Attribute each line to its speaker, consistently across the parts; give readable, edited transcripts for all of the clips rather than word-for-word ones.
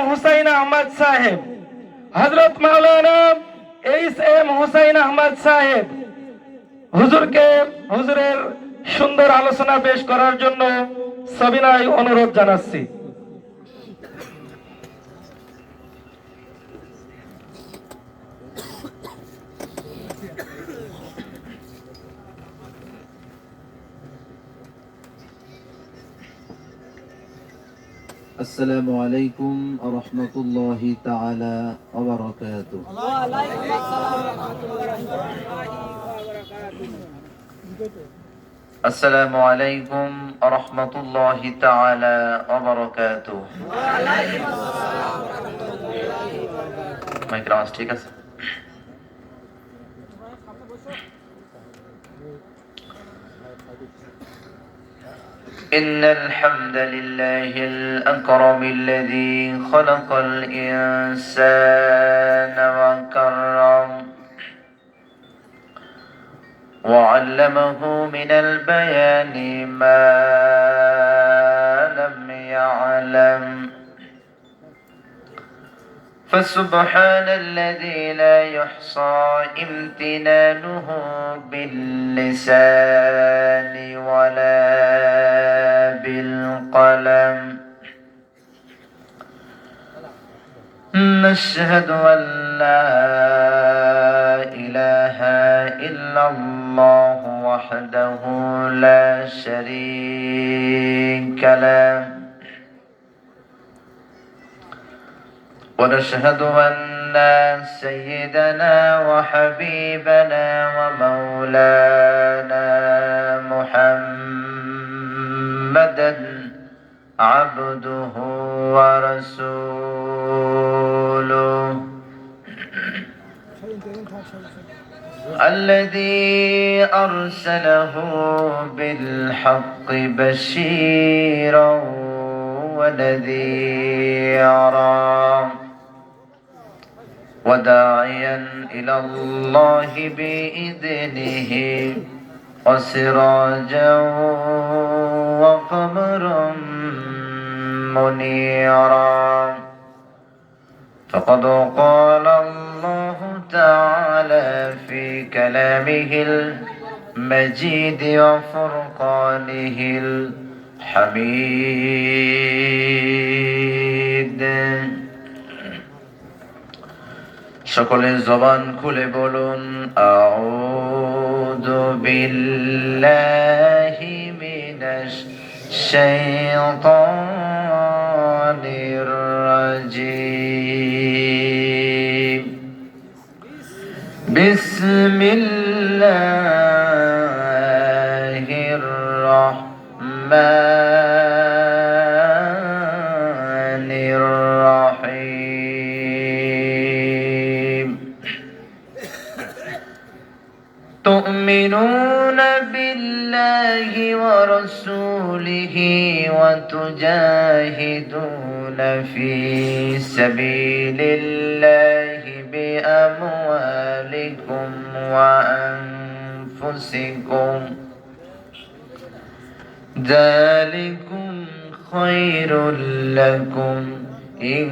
Speaker 1: হুসাইন আহমদ সাহেব, হযরত মাওলানা এইচ.এম. হুসাইন আহমদ সাহেব হুজুরের সুন্দর আলোচনা পেশ করার জন্য সবিনয় অনুরোধ জানাচ্ছি।
Speaker 2: السلام عليكم ورحمة الله تعالى وبركاته.
Speaker 3: وعليكم السلام ورحمة الله وبركاته.
Speaker 2: السلام عليكم ورحمة الله تعالى وبركاته.
Speaker 3: وعليكم السلام ورحمة الله وبركاته.
Speaker 2: মাইক্রোফোন ঠিক আছে? إن الحمد لله الأكرم الذي خلق الإنسان وكرم وعلمه من البيان ما لم يعلم فسبحان الذي لا يحصى امتنانه باللسان ولا بالقلم نشهد أن لا إله إلا الله وحده لا شريك له ونشهد أن سيدنا وحبيبنا ومولانا محمدا عبده ورسوله الذي أرسله بالحق بشيرا ونذيرا وداعيا إلى الله بإذنه وسراجا وقمرا منيرا فقد قال الله تعالى في كلامه المجيد وفرقانه الحميد সকলে জবান খুলে বলুন আউযু বিল্লাহি মিনাশ শাইতানির রাজিম বিসমিল্লাহির রাহমানির রাহিম تؤمنون بالله ورسوله وتجاهدون في سبيل الله بأموالكم وأنفسكم ذلكم خير لكم إن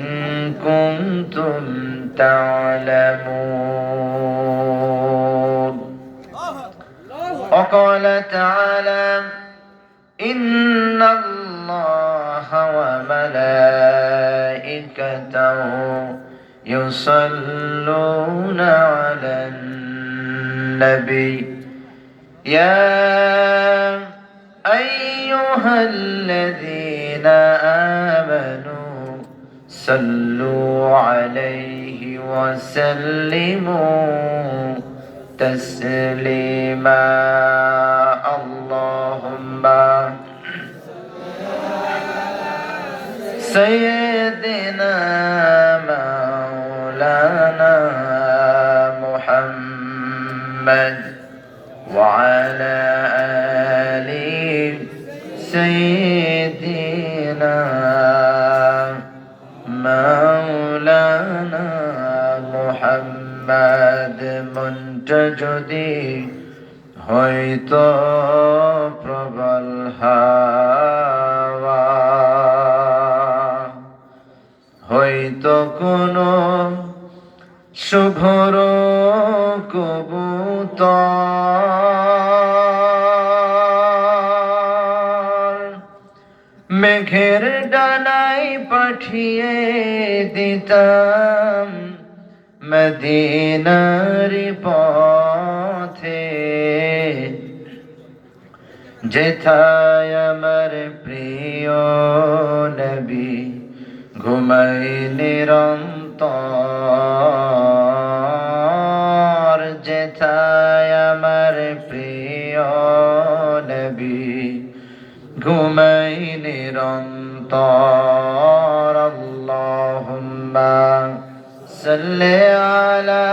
Speaker 2: كنتم تعلمون وقال تعالى إن الله وملائكته يصلون على النبي يا أيها الذين آمنوا صلوا عليه وسلموا تسليما اللهم سيدنا مولانا محمد وعلى آل سيدنا مولانا محمد منتجدي হয়তো প্রবল হাওয়া হয়তো কোনো শুভর কবুতর মেঘের ডানায় পাঠিয়ে দিতাম মদিনার পথে, যেথায় আমার প্রিয় নবী ঘুমাই নিরন্তর, যেথায় আমার প্রিয় নবী ঘুমাই নিরন্তর। আল্লাহুম্মা সাল্লি আলা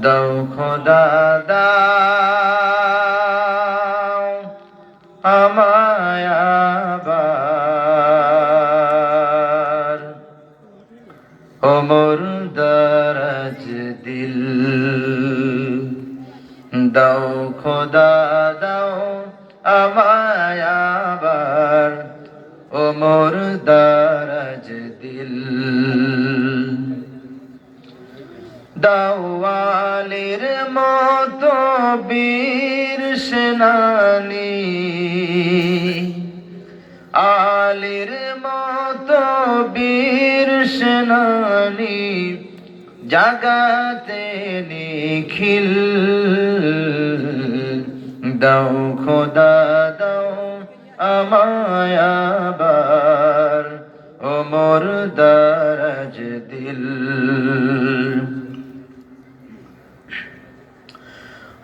Speaker 2: দাও খোদা দাও আমায় আবার, ওমর দরজ দিল দাও খোদা দাও আমায় আবার, ওমর দরজ দিল দাও আলীর মতো বীর সেনানী, আলীর মতো বীর সেনানী জাগাতে নিখিল দাও খোদা দাও আমায় আবার, ওমর দরজ দিল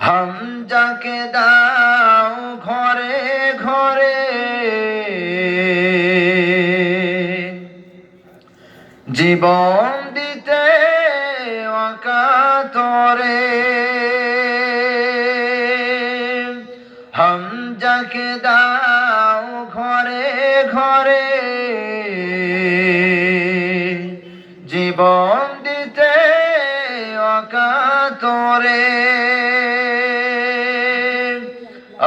Speaker 2: হামজাকে দাও ঘরে ঘরে জীবন দিতে অকাতরে, হামজাকে দাও ঘরে ঘরে জীবন দিতে অকাতরে,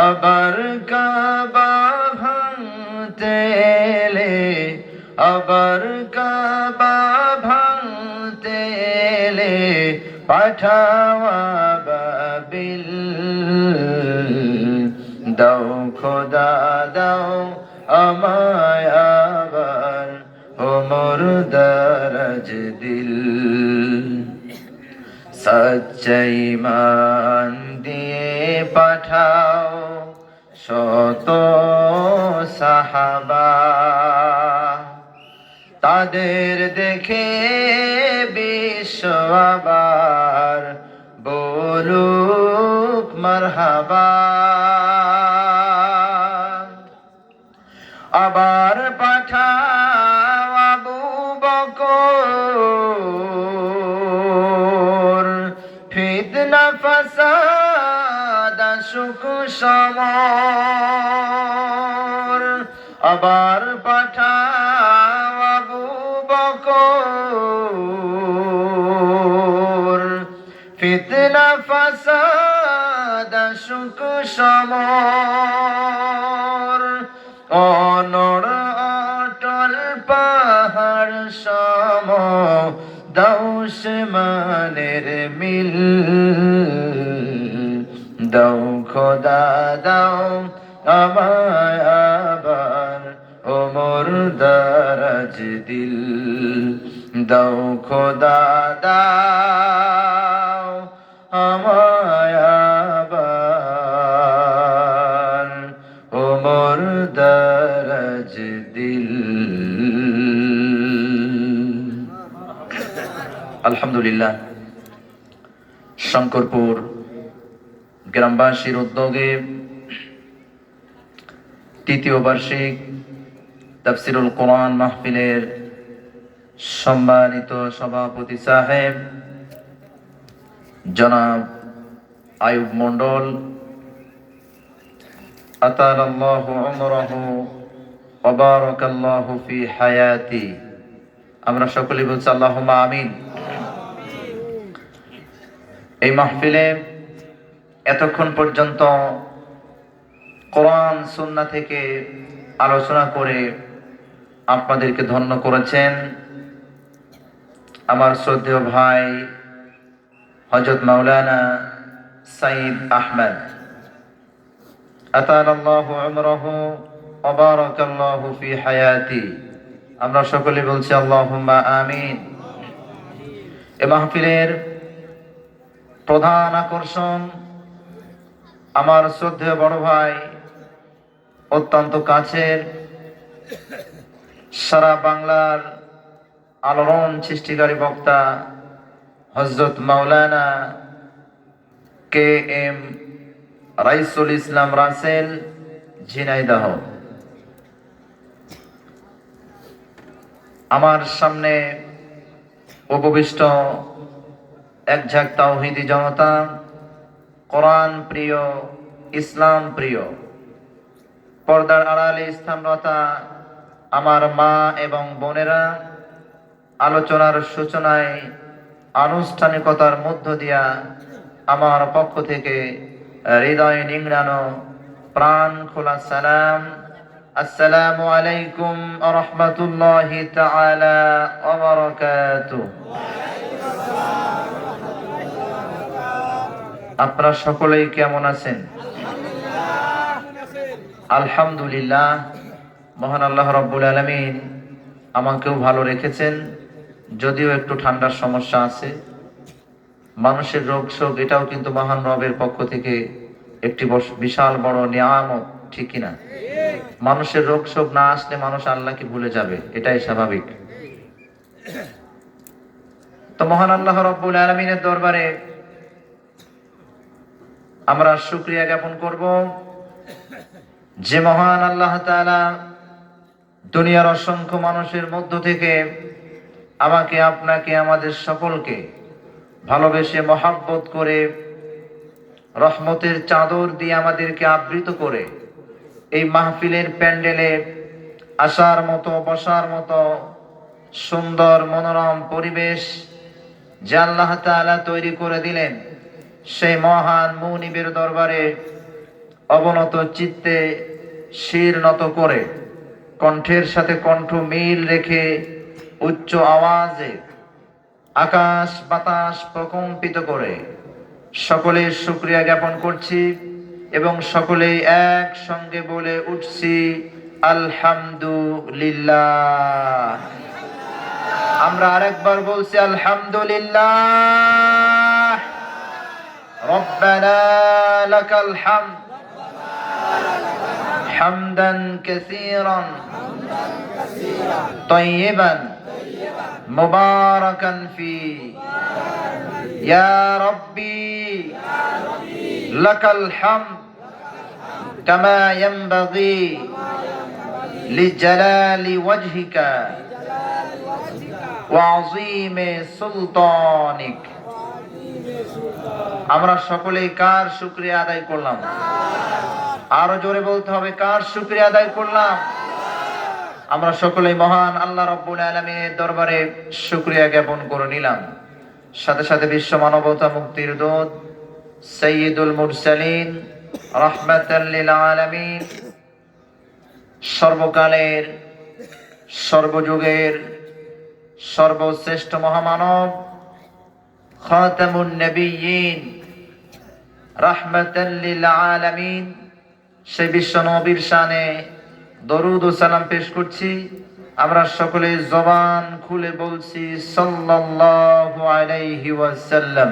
Speaker 2: আবার কাবা ভাঙতে এলে, আবার কাবা ভাঙতে এলে পাঠাওয়া বাবিল দাও খোদা দাও আমায় আবার, ওমর দরজ দিল সচ্চাই মান দিয়ে পাঠাও শত সাহাবা, তাদের দেখে বিশ্ব আবার বলুক মারহাবা, আবার পাঠাও আবু বকর ফিতনা ফাসাদ সুখ সমর, আবার পাঠাও আবু বকর ফিতনা ফাসাদ সুখ সমর, অনড় অটল পাহাড় সম দৌস মানের মিল দাও খোদা দাও আমায় আবার, ওমর দরজ দিল দাও খোদা দাও আমায় আবার, ওমর দরজ দিল। আলহামদুলিল্লাহ, শঙ্করপুর গ্রামবাসীর উদ্যোগে তৃতীয় বার্ষিক তাফসিরুল কোরআন মাহফিলের সম্মানিত সভাপতি সাহেব জনাব আয়ুব মন্ডল আতালাল্লাহু উমরাহু ওয়া বারাকাল্লাহু ফি হায়াতি। আমরা সকলে বলছি আল্লাহুম্মা আমিন। এই মাহফিলে এতক্ষণ পর্যন্ত কোরআন সুন্নাহ থেকে আলোচনা করে আপনাদেরকে ধন্য করেছেন আমার শ্রদ্ধেয় ভাই হযরত মাওলানা সাইদ আহমদ, আতালাল্লাহু উমরাহু ওয়া বারাকাল্লাহু ফি হায়াতি। আমরা সকলে বলছি আল্লাহুম্মা আমিন। এই মাহফিলের প্রধান আকর্ষণ আমার শ্রদ্ধেয় বড় ভাই, অত্যন্ত কাছের, সারা বাংলার আলোড়ন সৃষ্টিকারী বক্তা হযরত মাওলানা কে এম রাইসুল ইসলাম রাসেল ঝিনাইদহ। আমার সামনে উপবিষ্ট এক ঝাঁক তাওহীদি জনতা, কোরআন প্রিয়, ইসলাম প্রিয়, পর্দার আড়ালে স্থানরতা আমার মা এবং বোনেরা, আলোচনার সূচনায় আনুষ্ঠানিকতার মধ্য দিয়া আমার পক্ষ থেকে হৃদয় নিংড়ানো প্রাণ খোলা সালাম, আসসালামু আলাইকুম ওয়া রাহমাতুল্লাহি তাআলা ওয়া বারাকাতুহু। আপনারা সকলেই কেমন আছেন? আলহামদুলিল্লাহ। মহান আল্লাহ রাব্বুল আলামিন আমাকেও ভালো রেখেছেন, যদিও একটু ঠান্ডার সমস্যা আছে। মানুষের রোগ শোক এটাও কিন্তু মহান রবের পক্ষ থেকে একটি বিশাল বড় নিয়ামত, ঠিক কিনা? মানুষের রোগ শোক না আসলে মানুষ আল্লাহকে ভুলে যাবে, এটাই স্বাভাবিক। তো মহান আল্লাহ রাব্বুল আলামিনের দরবারে আমরা শুকরিয়া জ্ঞাপন করব যে মহান আল্লাহ তাআলা দুনিয়ার অসংখ্য মানুষের মধ্য থেকে আমাকে, আপনাকে, আমাদের সকলকে ভালোবেসে মহাব্বত করে রহমতের চাদর দিয়ে আমাদেরকে আবৃত করে এই মাহফিলের প্যান্ডেলে আসার মতো, বসার মতো সুন্দর মনোরম পরিবেশ যে আল্লাহ তাআলা তৈরি করে দিলেন, সেই মহান মুনিবের দরবারে অবনত চিত্তে শির নত করে, কণ্ঠের সাথে কণ্ঠ মিল রেখে উচ্চ আওয়াজে আকাশ বাতাস প্রকম্পিত করে সকলের শুকরিয়া জ্ঞাপন করছি এবং সকলেই একসঙ্গে বলে উঠছি আলহামদুলিল্লাহ। আমরা আরেকবার বলছি আলহামদুলিল্লাহ। রব্বানা লাকাল হামদ হামদান কাসীরান তাইয়িবান মুবারাকান ফি ইয়া রাব্বি লাকাল হামদ কামা ইয়ানবাগি লিজালালি ওয়াজহিকা ওয়া আযীমি সুলতানিক। আমরা সকলেই কার শুকরিয়া আদায় করলাম? আরো জোরে বলতে হবে, কার শুকরিয়া আদায় করলাম? আমরা সকলেই মহান আল্লাহ রাব্বুল আলামিনের দরবারে শুকরিয়া জ্ঞাপন করে নিলাম। সাথে সাথে বিশ্ব মানবতা মুক্তির দূত সাইয়্যিদুল মুরসালিন রাহমাতাল লিল আলামিন, সর্বকালের, সর্বযুগের সর্বশ্রেষ্ঠ মহামানব, খাতামুন নবিয়্যিন রাহমাতাল লিল আলামিন, সেই বিশ্ব নবীর শানে দরুদ ও সালাম পেশ করছি। আমরা সকলে জবান খুলে বলছি সাল্লাল্লাহু আলাইহি ওয়াসাল্লাম।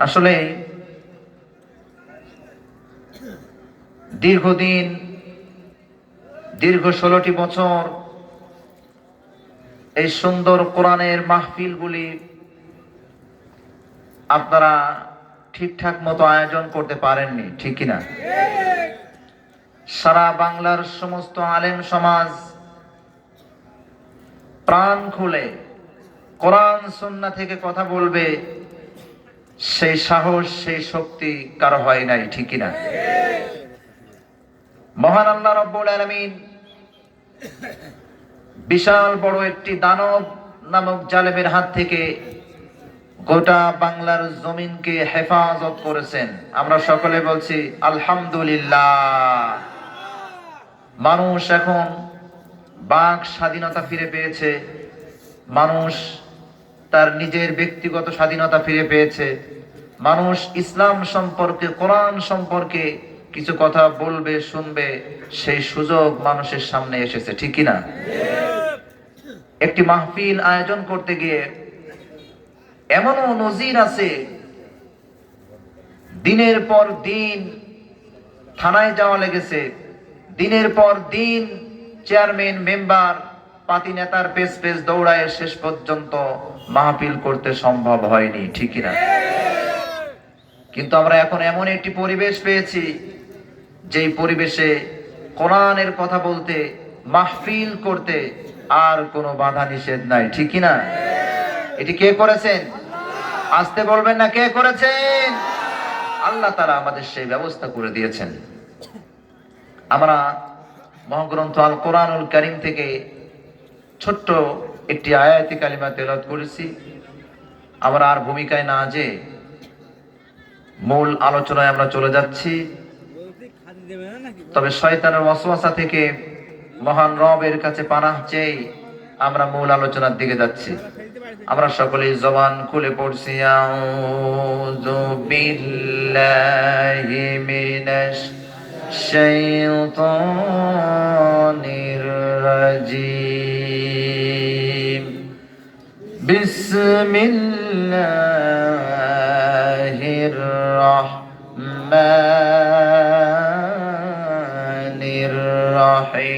Speaker 2: আসলে দীর্ঘদিন, দীর্ঘ 16টি বছর এই সুন্দর কোরআনের মাহফিলগুলি আপনারা ঠিকঠাক মতো আয়োজন করতে পারেননি, ঠিক কিনা? সারা বাংলার সমস্ত আলেম সমাজ প্রাণ খুলে কোরআন সুন্নাহ থেকে কথা বলবে, সেই সাহস, সেই শক্তি কারো হয় নাই, ঠিক কিনা? মহান আল্লাহ রাব্বুল আলামিন বিশাল বড় একটি দানব নামক জালেমের হাত থেকে গোটা বাংলার জমিনকে হেফাজত করেছেন। আমরা সকলে বলছি আলহামদুলিল্লাহ। মানুষ এখন বাক স্বাধীনতা ফিরে পেয়েছে, মানুষ তার নিজের ব্যক্তিগত স্বাধীনতা ফিরে পেয়েছে, মানুষ ইসলাম সম্পর্কে, কোরআন সম্পর্কে কিছু কথা বলবে, শুনবে, সেই সুযোগ মানুষের সামনে এসেছে, ঠিক কি না? একটি মাহফিল আয়োজন করতে গিয়ে এমনও নজির আছে, দিনের পর দিন থানায় যাওয়া লেগেছে, দিনের পর দিন চেয়ারম্যান, মেম্বার, পাতি নেতার পেছ পেছ দৌড়ায়, শেষ পর্যন্ত মাহফিল করতে সম্ভব হয়নি, ঠিক কি না? কিন্তু আমরা এখন এমন একটি পরিবেশ পেয়েছি, যেই পরিবেশে কোরআনের কথা বলতে, মাহফিল করতে আর কোনো বাধা নিষেধ নাই, ঠিক কি না? এটি কে করেছেন? আসতে বলবেন না, কে করেছেন? আল্লাহ তাআলা আমাদের সেই ব্যবস্থা করে দিয়েছেন। আমরা মহাগ্রন্থ আল কোরআনুল কারীম থেকে ছোট্ট একটি আয়াতি কালিমা তেলাওয়াত করেছি। আমরা আর ভূমিকায় না যে মূল আলোচনায় আমরা চলে যাচ্ছি। তবে শয়তানের ওয়াসওয়াসা থেকে মহান রবের কাছে পানাহ চেয়ে আমরা মূল আলোচনার দিকে যাচ্ছি। আমরা সকলেই জবান খুলে পড়ছি, আউযু বিল্লাহি মিনাশ শাইতানির রাজিম, বিসমিল্লাহির রাহমানির রাহিম।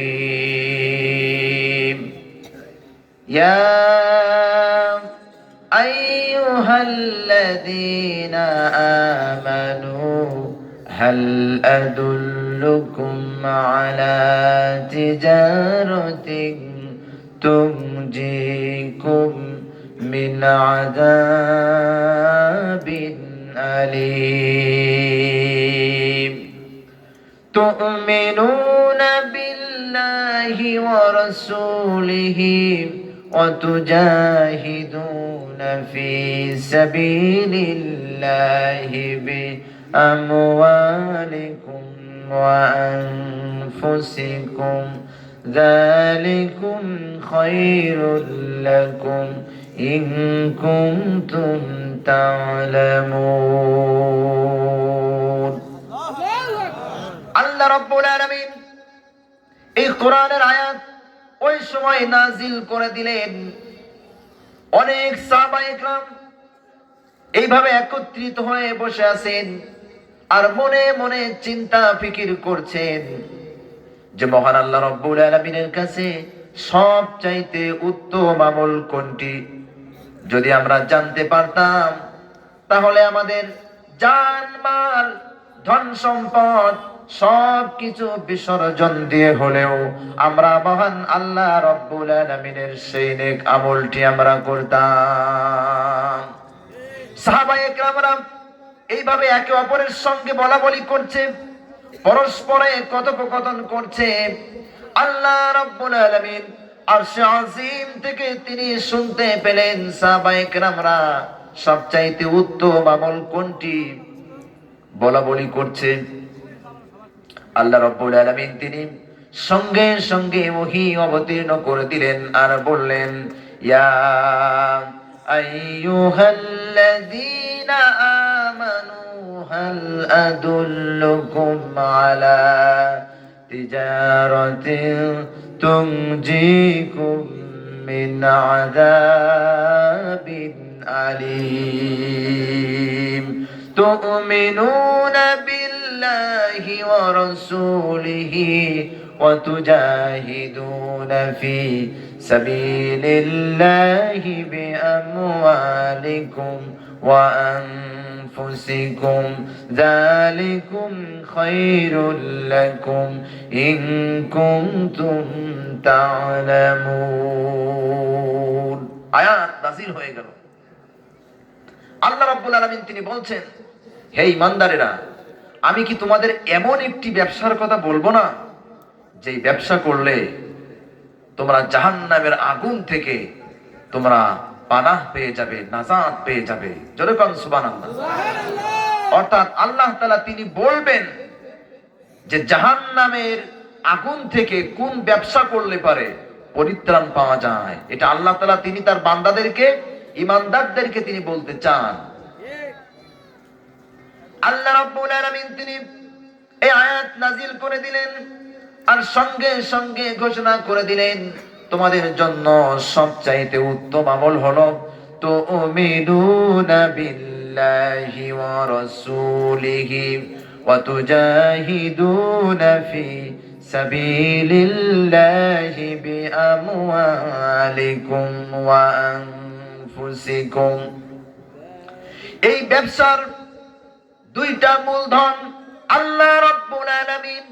Speaker 2: ইয়া আইয়ুহাল্লাযীনা আমানু হাল আদুল্লুকুম আলা তিজারাতিন তুনজিকুম মিন আযাবিন আলীম। তু'মিনুনা বিল্লাহি ওয়া রাসূলিহি ওয়া তুজাহিদুনা ফি সাবিলিল্লাহি বিআমওয়ালিকুম ওয়া আনফুসিকুম, যালিকুম খায়রুল লাকুম ইন কুনতুম তা'লামুন। আল্লাহ রাব্বুল আলামিন এই কোরআনের আয়াত ওই সময় নাজিল করে দিলেন। অনেক সাহাবায়ে কেরাম এইভাবে একত্রিত হয়ে বসে আছেন আর মনে মনে চিন্তা ফিকির করছেন যে মহান আল্লাহ রাব্বুল আলামিনের কাছে সবচাইতে উত্তম আমল কোনটি। যদি আমরা জানতে পারতাম তাহলে আমাদের জান মাল, ধন সম্পদ সবকিছু বিসর্জন দিয়ে হলেও আমরা মহান আল্লাহ রাব্বুল আলামিনের সেই নেক আমলটি আমরা করতাম। সাহাবায়ে কেরামরা এইভাবে একে অপরের সঙ্গে বলাবলি করছে, পরস্পরে কথোপকথন করছে। আল্লাহ রাব্বুল আলামিন আরশে আজিম থেকে তিনি শুনতে পেলেন সাহাবায়ে কেরামরা সবচাইতে উত্তম আমল কোনটি বলাবলি করছে। আল্লাহ রাব্বুল আলামিন তিনি সঙ্গে সঙ্গে ওহী অবতীর্ণ করে দিলেন আর বললেন, ইয়া আইয়ুহাল্লাযীনা আমানু হাল আদুল্লুকুম আলা তিজারাতিন তুনজিকুম মিন আযাবিন আলীম। তু'মিনুনা বিল্লাহি ওয়া রাসূলিহি ওয়া তুজাহিদুনা ফি সাবিলিল্লাহি বিআমওয়ালিকুম ওয়া আনফুসিকুম, যালিকুম খায়রুল লাকুম ইন কুনতুম তা'লামুন। আয়াত নাযিল হয়ে গেল। আল্লাহ রাব্বুল আলামিন তিনি বলছেন, হে ঈমানদারেরা, আমি কি তোমাদের এমন একটি ব্যবসার কথা বলবো না যেই ব্যবসা করলে তোমরা জাহান্নামের আগুন থেকে তোমরা পানাহ পেয়ে যাবে, নাজাত পেয়ে যাবে। জোরে কোন সুবহানাল্লাহ। অর্থাৎ আল্লাহ তাআলা তিনি বলবেন যে জাহান্নামের আগুন থেকে কোন ব্যবসা করলে পারে পরিত্রাণ পাওয়া যায়। এটা আল্লাহ তাআলা তিনি তার বান্দাদেরকে, ঈমানদারদেরকে তিনি বলতে চান। আল্লাহ রাব্বুল আলামিন তিনি এই আয়াত নাজিল করে দিলেন আর সঙ্গে সঙ্গে ঘোষণা করে দিলেন তোমাদের জন্য সবচাইতে উত্তম আমল হলো তুমিনুনা বিল্লাহি ওয়া রাসূলিহি ওয়া তুজাহিদুনা ফি সাবিলিল্লাহি বিআমওয়ালিকুম ওয়া আনফুসিকুম। এই ব্যবসার দুইটা মূলধন আল্লাহ রাব্বুল আলামিন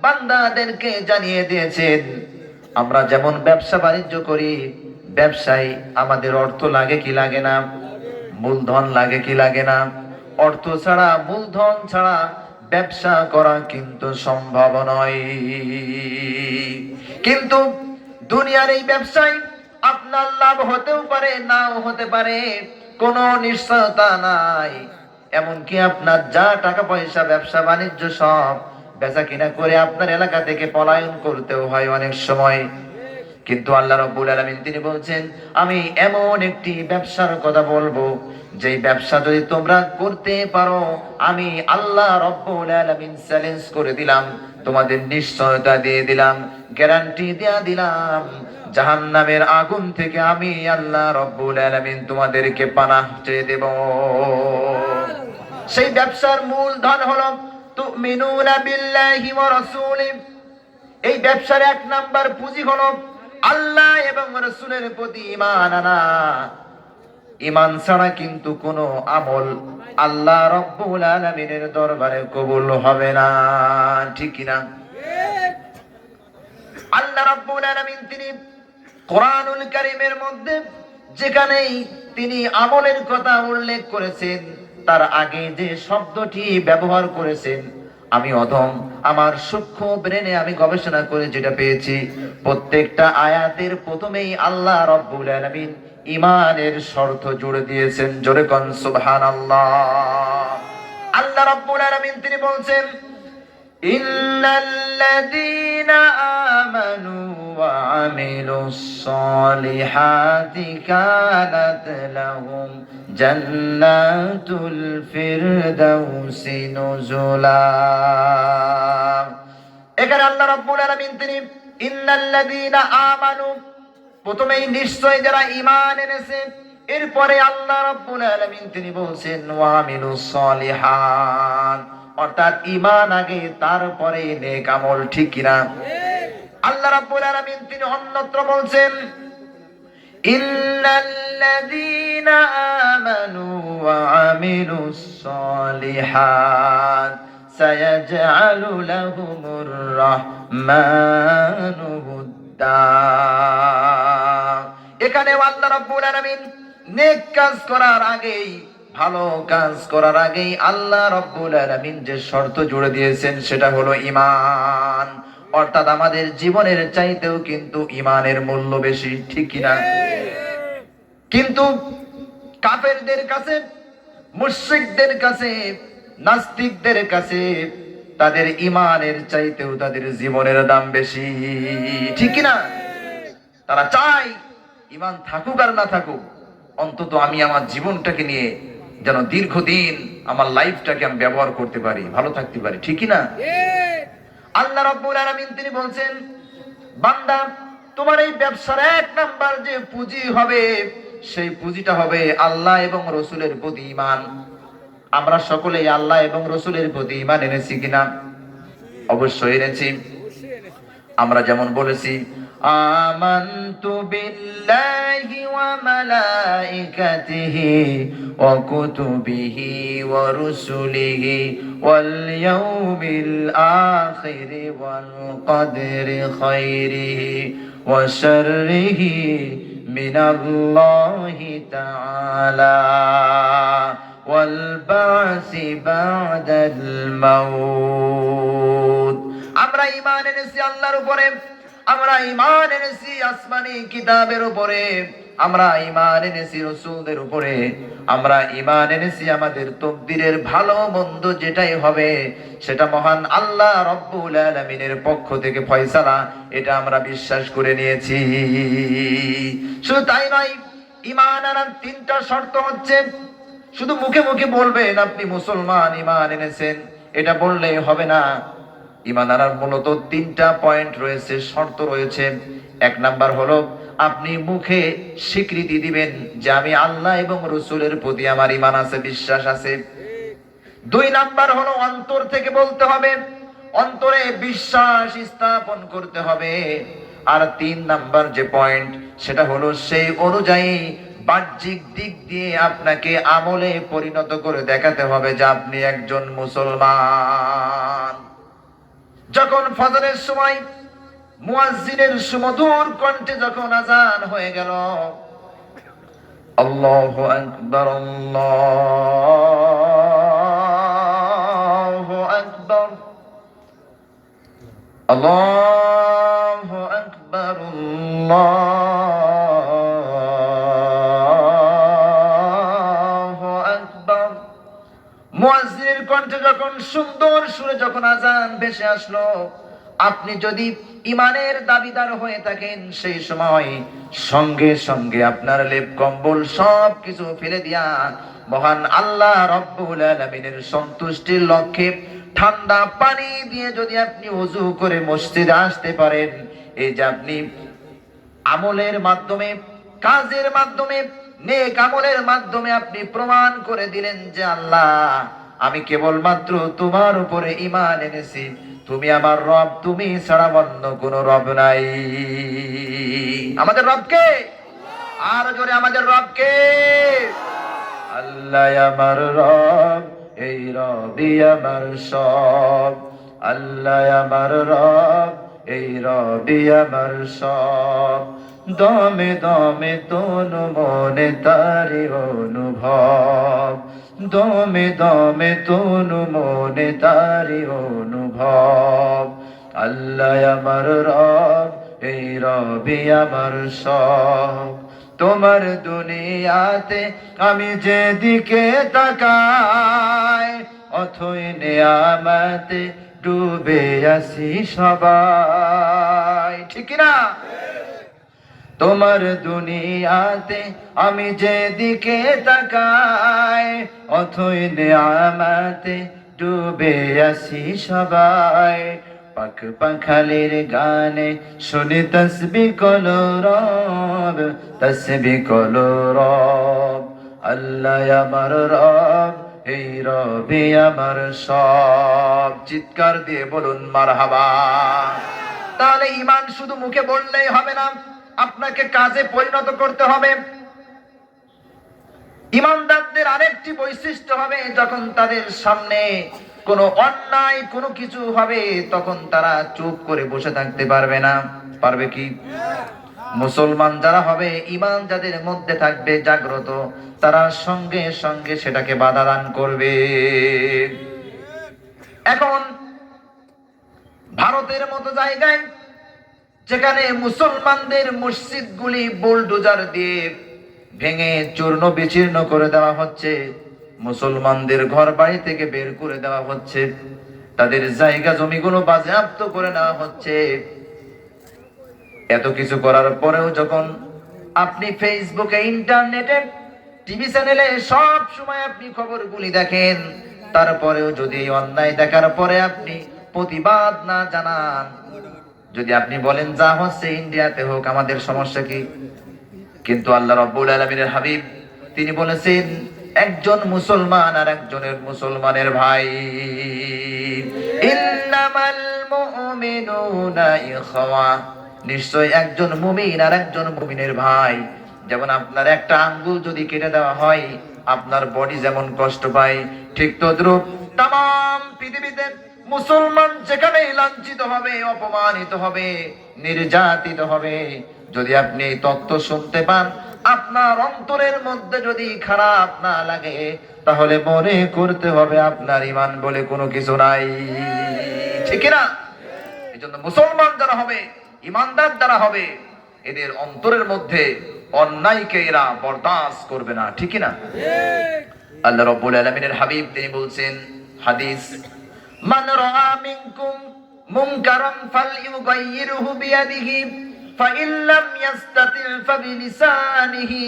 Speaker 2: বান্দাদেরকে জানিয়ে দিয়েছেন। আমরা যেমন ব্যবসা বাণিজ্য করি, ব্যবসায় আমাদের অর্থ লাগে কি লাগে না? মূলধন লাগে কি লাগে না? অর্থ ছাড়া, মূলধন ছাড়া ব্যবসা করা কিন্তু সম্ভব নয়। কিন্তু দুনিয়ার এই ব্যবসায় আপনার লাভ হতেও পারে, নাও হতে পারে, কোনো নিশ্চয়তা নাই। এমনকি আপনার যা টাকা পয়সা, ব্যবসা বাণিজ্য সব বেচা কিনা করে আপনার এলাকা থেকে পলায়ন করতেও হয় অনেক সময়। কিন্তু আল্লাহ রাব্বুল আলামিন তিনি বলছেন আমি এমন একটি ব্যবসার কথা বলবো যেই ব্যবসা যদি তোমরা করতে পারো, আমি আল্লাহ রাব্বুল আলামিন চ্যালেঞ্জ করে দিলাম, তোমাদের নিশ্চয়তা দিয়ে দিলাম, গ্যারান্টি দিয়ে দিলাম, জাহান্নামের আগুন থেকে আমি আল্লাহ রাব্বুল আলামিন তোমাদেরকে পানাহ চেয়ে দেব। সেই ব্যবসার মূলধন হলো তুমিনুনা বিল্লাহি ওয়া রাসূলিহি। এই ব্যবসার এক নাম্বার পুঁজি হলো আল্লাহ এবং রাসূলের প্রতি ঈমান আনা। ঈমান ছাড়া কিন্তু কোনো আমল আল্লাহ রাব্বুল আলামিনের দরবারে কবুল হবে না, ঠিক কি না? আল্লাহ রাব্বুল আলামিন তিনি কোরআনুল কারীমের মধ্যে যেখানেই তিনি আমলের কথা উল্লেখ করেছেন, তার আগে যে শব্দটি ব্যবহার করেছেন, আমি অধম আমার সূক্ষ্ম ব্রেনে আমি গবেষণা করে যেটা পেয়েছি, প্রত্যেকটা আয়াতের প্রথমেই আল্লাহ রাব্বুল আলামিন ঈমানের শর্ত জুড়ে দিয়েছেন। জোরে কোন সুবহানাল্লাহ। আল্লাহ রাব্বুল আলামিন তিনি বলছেন ইন্নাল্লাযীনা আমানু ওয়া আমিলুস সালিহাতি কানাত লাহুম জান্নাতুল ফিরদাউসি নুজুলা। এখানে আল্লাহ রাব্বুল আলামিন তিনি ইন্নাল্লাযীনা আমানু, প্রথমেই নিশ্চয় যারা ঈমান এনেছে, এরপরে আল্লাহ রাব্বুল আলামিন তিনি বলছেন ওয়া আমিলুস সালিহাত, অর্থাৎ ঈমান আগে তারপরে নেক আমল, ঠিক কি না? আল্লাহ রাব্বুল আলামিন তিনি অন্যত্র বলছেন ইন্নাল্লাযীনা আমানু ওয়া আমিলুস সালিহাত সায়াজআলু লাহুমুর রাহমানু উদ্দা। এখানে আল্লাহ রাব্বুল আলামিন নেক কাজ করার আগেই, ভালো কাজ করার আগেই আল্লাহ রাব্বুল আলামিন যে শর্ত জুড়ে দিয়েছেন সেটা হলো ঈমান। অর্থাৎ আমাদের জীবনের চাইতেও কিন্তু ঈমানের মূল্য বেশি, ঠিক কি না? কিন্তু কাফেরদের কাছে, মুশরিকদের কাছে, নাস্তিকদের কাছে তাদের ঈমানের চাইতেও তাদের জীবনের দাম বেশি, ঠিক কি না? তারা চায় ঈমান থাকুক আর না থাকুক, অন্তত আমি আমার জীবনটাকে নিয়ে যেন দীর্ঘদিন আমার লাইফটাকে আমি ব্যবহার করতে পারি, ভালো থাকতে পারি, ঠিক কি না? আল্লাহ রাব্বুল আলামিন তিনি বলছেন বান্দা তোমার এই ব্যবসার এক নাম্বার যে পুঁজি হবে, সেই পুঁজিটা হবে আল্লাহ এবং রাসূলের প্রতি ঈমান। আমরা সকলেই আল্লাহ এবং রাসূলের প্রতি ঈমান এনেছি কিনা? অবশ্যই এনেছি। আমরা যেমন বলেছি আমানতু বিল্লাহি ওয়া মালাইকাতিহি ওয়া কুতুবিহি ওয়া রুসুলিহি ওয়াল ইয়াউমিল আখিরি ওয়াল কদরি খায়রিহি ওয়া শাররিহি মিনাল্লাহি তাআলা ওয়াল বাসি বাদাল মাউত। আমরা ঈমান এনেছি আল্লাহর উপরে, আমরা ঈমান এনেছি আসমানি কিতাবের উপরে, আমরা ঈমান এনেছি রাসূলদের উপরে, আমরা ঈমান এনেছি আমাদের তাকদীরের ভালো মন্দ যেটাই হবে সেটা মহান আল্লাহ রব্বুল আলামিনের পক্ষ থেকে ফয়সালা, এটা আমরা বিশ্বাস করে নিয়েছি। শুধু তাই নয়, ঈমান আনার তিনটা শর্ত হচ্ছে, শুধু মুখে মুখে বলবেন আপনি মুসলমান ঈমান এনেছেন এটা বললেই হবে না। ঈমান আনার মূলত তিনটা পয়েন্ট রয়েছে, শর্ত রয়েছে। এক নাম্বার হলো আপনি মুখে স্বীকৃতি দিবেন যে আমি আল্লাহ এবং রাসূলের প্রতি আমার ঈমান আছে, বিশ্বাস আছে। দুই নাম্বার হলো অন্তর থেকে বলতে হবে, অন্তরে বিশ্বাস স্থাপন করতে হবে। আর তিন নাম্বার যে পয়েন্ট সেটা হলো সেই অনুযায়ী বাহ্যিক দিক দিয়ে আপনাকে আমলে পরিণত করে দেখাতে হবে যে আপনি একজন মুসলমান। যখন ফজরের সময় মুয়াজ্জিনের সুমধুর কণ্ঠে যখন আযান হয়ে গেল, আল্লাহু আকবার আল্লাহু আকবার আল্লাহু আকবার আল্লাহু আকবার, মুয়াজ্জিনের কণ্ঠে যখন সুন্দর সুরে যখন আযান ভেসে আসলো, আপনি যদি ঈমানের দাবিদার হয়ে থাকেন সেই সময় সঙ্গে সঙ্গে আপনার লেপ কম্বল সব কিছু ফেলে দিয়া মহান আল্লাহ রব্বুল আলামিনের সন্তুষ্টির লক্ষ্যে ঠান্ডা পানি দিয়ে যদি আপনি ওযু করে মসজিদে আসতে পারেন, এই যে আপনি আমলের মাধ্যমে, কাজের মাধ্যমে, নেক আমলের মাধ্যমে আপনি প্রমাণ করে দিলেন যে আল্লাহ আমি কেবলমাত্র তোমার উপরে ঈমান এনেছি, তুমি আমার রব, তুমি ছাড়া অন্য কোন রব নাই। আমাদের রবকে আর জোরে, আমাদের রবকে। আল্লাহ আমার রব, এই রবই আমার সব, আল্লাহ আমার রব, এই রবি আমার সব, দমে দমে তনু মনে তারি অনুভব, দমে দমে তনু মনে তারি অনুভব, আল্লাহ আমার রব, এই রবি আমার সব। তোমার দুনিয়াতে আমি যেদিকে তাকাই, অথই নিয়ামতে ডুবে আছি সবাই, ঠিক না? তোমার দুনিয়াতে আমি যেদিকে তাকাই, অথই নিয়ামতে ডুবে আছি সবাই। পাখ পাখালির গানে শুনি তসবিহ কলো রব, তসবিহ কলো রব, আল্লাহ আমার রব, এই রবি আমার সব। চিৎকার দিয়ে বলুন মারহাবা। তাহলে ঈমান শুধু মুখে বললেই হবে না, আপনাকে কাজে পরিণত করতে হবে। ঈমানদারদের আরেকটি বৈশিষ্ট্য হবে, যখন তাদের সামনে কোনো অন্যায় কোনো কিছু হবে তখন তারা চুপ করে বসে থাকতে পারবে না। পারবে কি? মুসলমান যারা হবে, ঈমান যাদের মধ্যে থাকবে জাগ্রত, তারা সঙ্গে সঙ্গে সেটাকে বাধা দান করবে। এখন ভারতের মতো জায়গায় যেখানে মুসলমানদের মসজিদগুলি বুলডোজার দিয়ে ভেঙে চূর্ণ বিচীর্ণ করে দেওয়া হচ্ছে, মুসলমানদের ঘর বাড়ি থেকে বের করে দেওয়া হচ্ছে, তাদের জায়গা জমিগুলো বাজেয়াপ্ত করে নেওয়া হচ্ছে। এত কিছু করার পরেও যখন আপনি ফেসবুকে, ইন্টারনেটে, টিভি চ্যানেলে সব সময় আপনি খবরগুলি দেখেন, তারপরেও যদি অন্যায় দেখার পরে আপনি প্রতিবাদ না জানান, যদি আপনি বলেন যা হচ্ছে ইন্ডিয়াতে হোক, আমাদের সমস্যা কি? কিন্তু আল্লাহ রাব্বুল আলামিনের হাবিব তিনি বলেছেন, একজন মুসলমান আর একজনের মুসলমানের ভাই, ইন্নামাল মুমিনুনা ইখওয়া, নিশ্চয় একজন মুমিন আর একজন মুমিনের ভাই। যেমন আপনার একটা আঙ্গুল যদি কেটে দেওয়া হয়, আপনার বডি যেমন কষ্ট পায়, ঠিক তদ্রূপ তাম পৃথিবীতে মুসলমান যেখানেই লাঞ্ছিত হবে, অপমানিত হবে, নির্যাতিত হবে, যদি আপনি এই তত্ত্ব শুনতে পান, আপনার অন্তরের মধ্যে যদি খারাপ না লাগে, তাহলে মনে করতে হবে আপনার ঈমান বলে কোনো কিছু নাই, ঠিক না? জন্য মুসলমান যারা হবে, ইমানদার যারা হবে, এদের অন্তরের মধ্যে অন্যায়কে এরা বরদাস্ত করবে না, ঠিক না? আল্লাহ রাব্বুল আলামিনের হাবিব তিনি বলছেন, হাদিস, মান রাআ মিনকুম মুনকারান ফালইউগাইয়িরহু বিয়াদিহি ফাইন লাম ইয়াস্তাতি' ফাবিলিসানিহি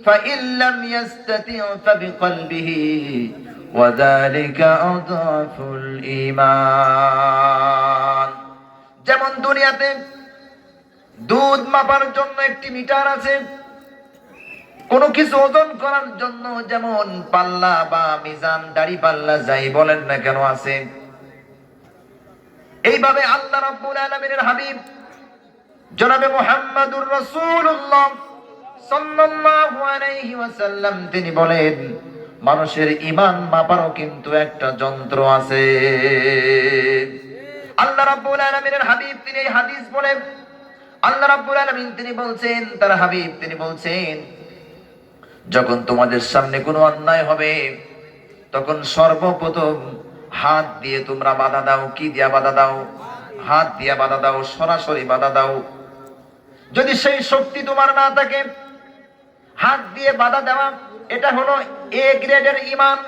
Speaker 2: ফাইন লাম ইয়াস্তাতি' ফাবিকলবিহি ওয়া যালিকা আযাফুল ঈমান। যেমন দুনিয়াতে দুধ মাপার জন্য একটি মিটার আছে, কোনো কিছু ওজন করার জন্য যেমন পাল্লা বা মিজান, দাড়ি পাল্লা যাই বলেন না কেন আছে, এইভাবে আল্লাহ রাব্বুল আলামিনের হাবিব জনাবে মুহাম্মাদুর রাসূলুল্লাহ সাল্লাল্লাহু আলাইহি ওয়াসাল্লাম তিনি বলেন, মানুষের ঈমান মাপারও কিন্তু একটা যন্ত্র আছে। আল্লাহ রাব্বুল আলামিনের হাবিব তিনি এই হাদিস বলেন, আল্লাহ রাব্বুল আলামিন তিনি বলছেন, তার হাবিব তিনি বলছেন, যখন তোমাদের সামনে কোনো অন্যায় হবে তখন সর্বপ্রথম হাত দিয়ে তোমরা বাধা দাও। কি দিয়া বাধা দাও? হাত দিয়া বাধা দাও, সরাসরি বাধা দাও। যদি সেই শক্তি তোমার না থাকে, হাত দিয়ে বাধা দেওয়া এটা হলো এ গ্রেডের ঈমান,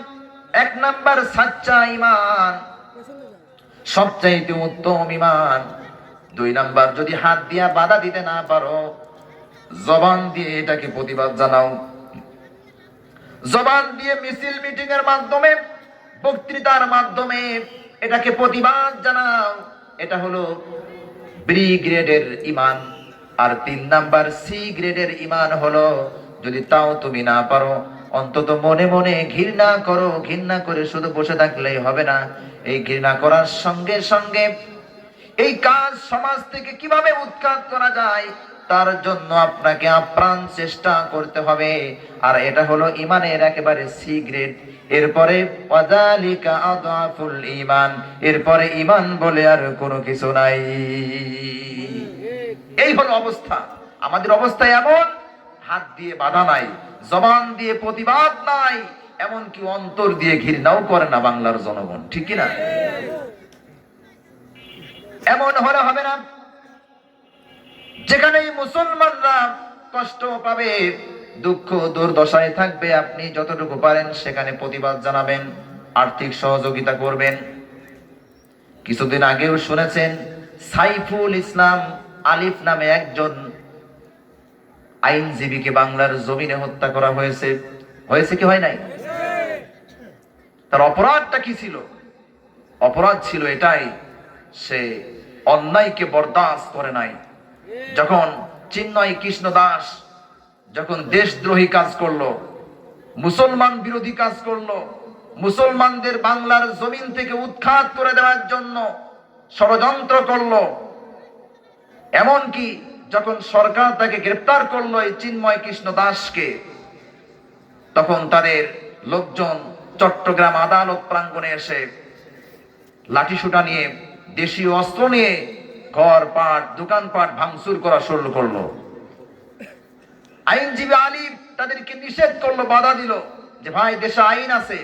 Speaker 2: 1 নাম্বার সাচ্চা ঈমান, সবচাইতে উত্তম ঈমান। 2 নাম্বার, যদি হাত দিয়া বাধা দিতে না পারো, জবান দিয়ে এটাকে প্রতিবাদ জানাও। জবান দিয়ে মিছিল মিটিং এর মাধ্যমে, বক্তৃতার মাধ্যমে এটাকে প্রতিবাদ জানাও। এটা হলো বি গ্রেডের ঈমান। আর 3 নাম্বার সি গ্রেডের ঈমান হলো, যদি তাও তুমি না পারো, অন্তত মনে মনে ঘৃণা করো। ঘৃণা করে শুধু বসে থাকলেই হবে না, এই ঘৃণা করার সঙ্গে সঙ্গে এই কাজ সমাজ থেকে কিভাবে উৎখাত করা যায় তার জন্য আপনাকে আপ্রাণ চেষ্টা করতে হবে। আর এটা হলো ঈমানের একেবারে সি গ্রেড। এরপরে ওয়াযালিকা আযাফুল ঈমান, এরপরে ঈমান বলে আর কোনো কিছু নাই। এই হলো অবস্থা। আমাদের অবস্থা এমন, হাত দিয়ে বাধা নাই, জবান দিয়ে প্রতিবাদ নাই, এমনকি অন্তর দিয়ে ঘৃণাও করে না বাংলার জনগণ, ঠিক কি না? এমন হলে হবে না। যেখানেই মুসলমানরা কষ্ট পাবে, দুঃখ দুর্দশায় থাকবে, আপনি যতটুকু পারেন সেখানে প্রতিবাদ জানাবেন, আর্থিক সহযোগিতা করবেন। কিছুদিন আগেও শুনেছেন, সাইফুল ইসলাম আলিফ নামে একজন আইনজীবীকে বাংলার জমিনে হত্যা করা হয়েছে। হয়েছে কি হয় নাই? তার অপরাধটা কি ছিল? অপরাধ ছিল এটাই, সে অন্যায়কে বরদাস্ত করে নাই। যখন চিন্ময় কৃষ্ণ দাস যখন দেশদ্রোহী কাজ করলো, মুসলমান বিরোধী কাজ করলো, মুসলমানদের বাংলার জমিন থেকে উৎখাত করে দেওয়ার জন্য ষড়যন্ত্র করলো, এমনকি যখন সরকার তাকে গ্রেফতার করলো এই চিন্ময় কৃষ্ণ দাসকে, তখন তাদের লোকজন চট্টগ্রাম আদালত প্রাঙ্গণে এসে লাঠিসোঁটা নিয়ে, দেশীয় অস্ত্র নিয়ে ঘর পাট, দোকানপাট ভাঙচুর করা শুরু করলো। আইনজীবী আলিফ তাদেরকে নিষেধ করলো, বাধা দিল যে ভাই, দেশে আইন আছে,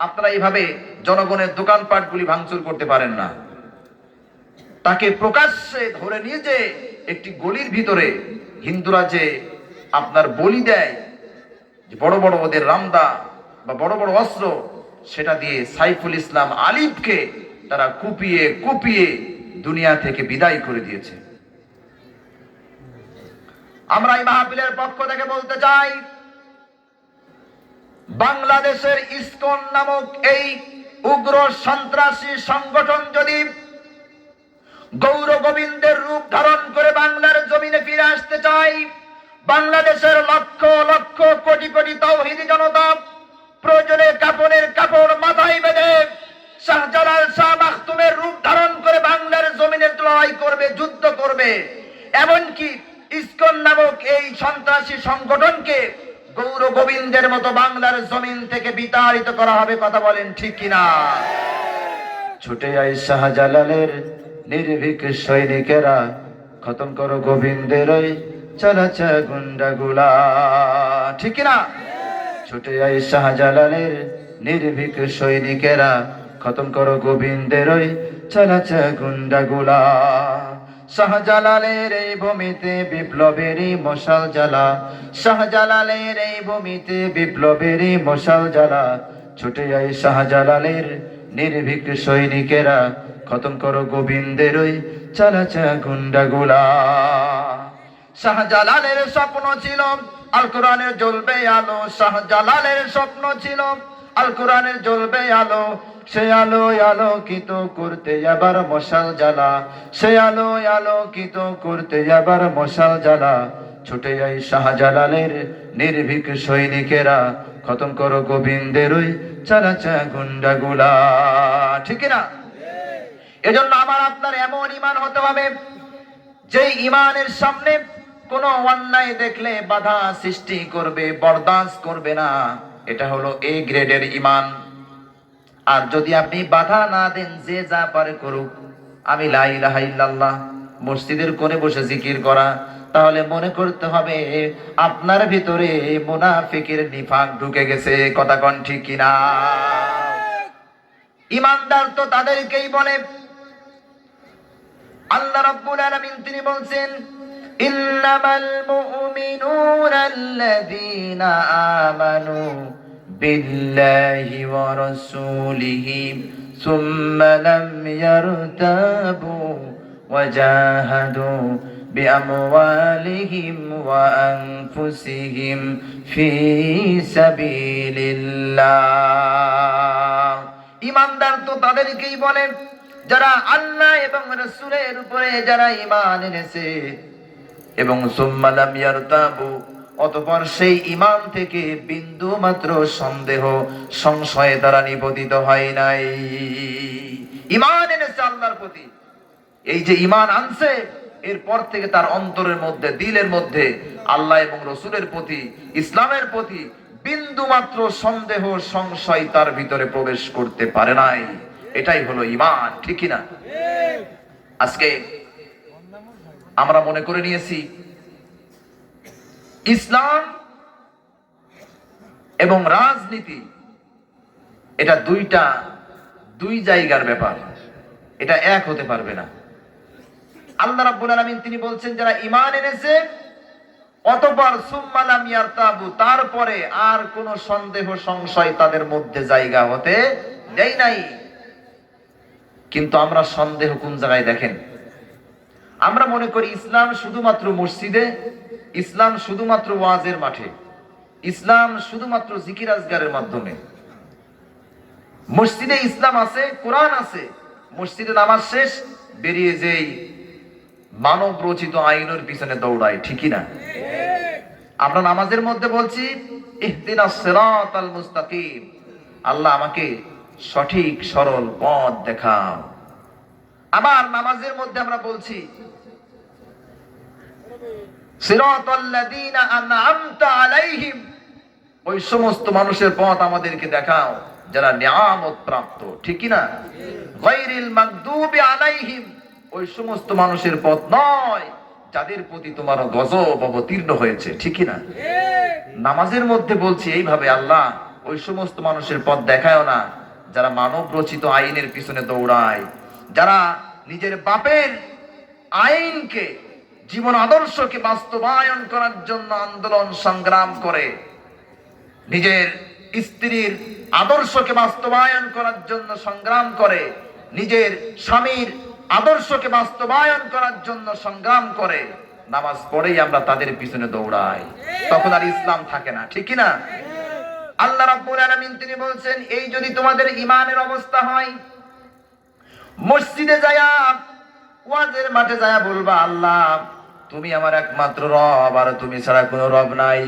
Speaker 2: আপনারা এইভাবে জনগণের দোকানপাট গুলি ভাঙচুর করতে পারেন না। তাকে প্রকাশ্যে ধরে নিয়ে যে একটি গলির ভিতরে হিন্দুরা যে আপনার বলি দেয়, যে বড় বড় ওদের রামদা বা বড় বড় অস্ত্র, সেটা দিয়ে সাইফুল ইসলাম আলিফকে তারা কুপিয়ে কুপিয়ে দুনিয়া থেকে বিদায় করে দিয়েছে। আমরা এই মাহফিলের পক্ষ থেকে বলতে চাই, বাংলাদেশের ইসকন নামক এই উগ্র সন্ত্রাসী সংগঠন যদি গৌর গোবিন্দের রূপ ধারণ করে বাংলার জমিনে ফিরে আসতে চাই, বাংলাদেশের লক্ষ লক্ষ কোটি কোটি তাওহীদি জনতা প্রয়োজনে কাফনের কাপড় মাথায় বেঁধে শাহজালাল শাহ মাখতুমের রূপ ধারণ করে বাংলার জমিনে লড়াই করবে, যুদ্ধ করবে। এমনকি ইসকন নামক এই সন্ত্রাসী সংগঠনকে গৌর গোবিন্দের মতো বাংলার জমিন থেকে বিতাড়িত করা হবে। কথা বলেন ঠিক কিনা? ছুটে আই শাহজালালের নির্ভীক সৈনিকেরা, খতম করো গোবিন্দের ওই চালাচা গুন্ডাগুলা, ঠিক কিনা? ছুটে আই শাহজালালের নির্ভীক সৈনিকেরা, খতম করো গোবিন্দের ওই চালাচ্ছে গুন্ডাগুলা। শাহজালালের এই ভূমিতে বিপ্লবেরই মশাল জ্বালা, শাহজালালের এই ভূমিতে বিপ্লবেরই মশাল জ্বালা। ছুটে যায় শাহজালালের নির্ভীক সৈনিকেরা, খতম করো গোবিন্দের ওই চালাচ্ছে গুন্ডাগুলা। শাহজালালের স্বপ্ন ছিল আল কোরআনের জ্বলবে আলো, শাহজালালের স্বপ্ন ছিল আল কোরআনের জ্বলবে আলো। সে আলো আলোকিত করতে আবার মশাল জ্বালা, সে আলো আলোকিত করতে আবার মশাল জ্বালা। ছুটে যায় শাহজালালের নির্ভীক সৈনিকেরা, খতম করো গোবিন্দের ওই চালাচ্ছে গুন্ডাগুলা। ঠিক না? এজন্য আমার আপনার এমন ঈমান হতে হবে যেই ঈমানের সামনে কোনো অন্যায় দেখলে বাধা সৃষ্টি করবে, বরদাস্ত করবে না। এটা হলো এ গ্রেডের ঈমান। আর যদি আপনি বাধা না দেন, যে যা পারে করুক, আমি লা ইলাহা ইল্লাল্লাহ মসজিদের কোণে বসে জিকির করা, তাহলে মনে করতে হবে আপনার ভিতরে মুনাফিকের নিফাক ঢুকে গেছে। কথা কোন ঠিক কিনা? ঈমানদার তো তাদেরকেই বলে। আল্লাহ রাব্বুল আলামিন তিনি বলছেন, ইন্নামাল মুমিনুনা আল্লাযীনা আমানু বিল্লাহি ওয়া রাসূলিহি সুম্মা লাম ইয়ারতাবু ওয়া জাহাদু বিআমওয়ালিহিম ওয়া আনফুসিহিম ফি সাবিলিল্লাহ। ঈমানদার তো তাদেরকেই বলে যারা আল্লাহ এবং রাসূলের উপরে যারা ঈমান এনেছে এবং সুম্মা লাম ইয়ারতাবু, অতঃপর সেই ঈমান থেকে বিন্দু মাত্র সন্দেহ সংশয়ে তারা নিপতিত হয় নাই। ঈমান এনেছে আল্লাহর প্রতি, এই যে ঈমান আনছে, এরপর থেকে তার অন্তরের মধ্যে, দিলের মধ্যে আল্লাহ এবং রাসূলের প্রতি, ইসলামের প্রতি বিন্দু মাত্র সন্দেহ সংশয় তার ভিতরে প্রবেশ করতে পারে নাই। এটাই হলো ঈমান। ঠিক না? আজকে আমরা মনে করে নিয়েছি ইসলাম এবং রাজনীতি এটা দুই জায়গার ব্যাপার, এটা এক হতে পারবে না। আল্লাহ রাব্বুল আলামিন তিনি বলছেন যারা ঈমান এনেছে অতঃপর সুম্মা লাম ইয়ারতাবু, তারপরে আর কোন সন্দেহ সংশয় তাদের মধ্যে জায়গা হতে দেয় নাই। কিন্তু আমরা সন্দেহ কোন জায়গায় দেখেন? আমরা মনে করি ইসলাম শুধুমাত্র মসজিদে, ইসলাম শুধুমাত্র ওয়াজের মাঠে, ইসলাম শুধুমাত্র জিকির আজগারের মাধ্যমে। মসজিদে ইসলাম আছে, কোরআন আছে, মসজিদে নামাজ শেষ, বেরিয়ে যেই মানব রচিত আইনের পিছনে দৌড়ায়। ঠিকই না? আমরা নামাজের মধ্যে বলছি ইহদিনাস সিরাতাল মুস্তাকিম, আল্লাহ আমাকে সঠিক সরল পথ দেখাও। আবার নামাজের মধ্যে আমরা বলছি সিরাতাল্লাযীনা আনআমতা আলাইহিম, ওই সমস্ত মানুষের পথ আমাদেরকে দেখাও যারা নিয়ামত প্রাপ্ত। ঠিক কি না? গায়রিল মাগদুবি আলাইহিম, ওই সমস্ত মানুষের পথ নয় যাদের প্রতি তোমার গজব অবতীর্ণ হয়েছে। ঠিক কি না? নামাজের মধ্যে বলছি এইভাবে, আল্লাহ ওই সমস্ত মানুষের পথ দেখায়ও না যারা মানব রচিত আইনের পিছনে দৌড়ায়, যারা নিজের বাপের আইনকে, জীবন আদর্শকে বাস্তবায়ন করার জন্য আন্দোলন সংগ্রাম করে, নিজের স্ত্রীর আদর্শকে বাস্তবায়ন করার জন্য সংগ্রাম করে, নিজের স্বামীর আদর্শকে বাস্তবায়ন করার জন্য সংগ্রাম করে, নামাজ পড়েই আমরা তাদের পিছনে দৌড়াই, তখন আর ইসলাম থাকে না। ঠিক না? আল্লাহ রাব্বুল আলামিন তিনি বলছেন এই যদি তোমাদের ঈমানের অবস্থা হয়, মসজিদে যায়া, ওয়াজের মাঠে যায়া বলবা আল্লাহ তুমি আমার একমাত্র রব, আর তুমি ছাড়া কোনো রব নাই।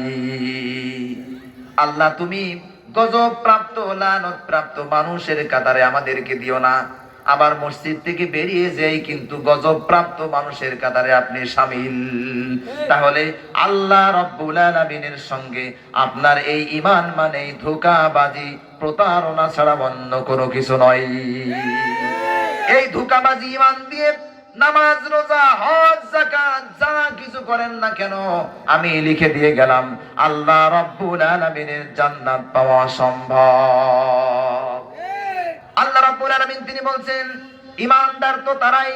Speaker 2: আল্লাহ তুমি গজব প্রাপ্ত, লানত প্রাপ্ত মানুষের কাতারে আমাদেরকে দিও না। আবার মসজিদ থেকে বেরিয়ে যাই কিন্তু গজব প্রাপ্ত মানুষের কাতারে আপনি শামিল। তাহলে আল্লাহ রাব্বুল আলামিনের সঙ্গে আপনার এই ঈমান মানে ধোঁকাবাজি, প্রতারণা ছাড়া অন্য কোনো কিছু নয়। এই ধোঁকাবাজি ঈমান দিয়ে নামাজ, রোজা, হজ, যাকাত যা কিছু করেন না কেন, আমি লিখে দিয়ে গেলাম আল্লাহ রাব্বুল আলামিনের জান্নাত পাওয়া সম্ভব। আল্লাহ রাব্বুল আলামিন তিনি বলছেন ঈমানদার তো তারাই,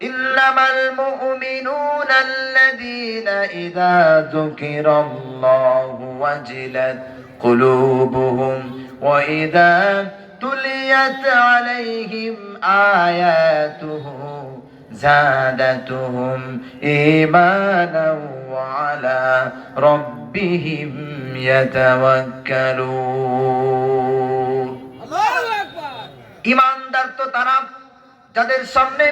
Speaker 2: ইন্নামাল মুমিনুনা আল্লাযীনা ইযা যুকিরাল্লাহু ওয়াজিলাত কুলুবুহুম ওয়া ইযা তুলিয়াত আলাইহিম আয়াতুহু زادتهم إيمانا وعلى ربهم يتوكلون ঈমানদার তো তারা যাদের সামনে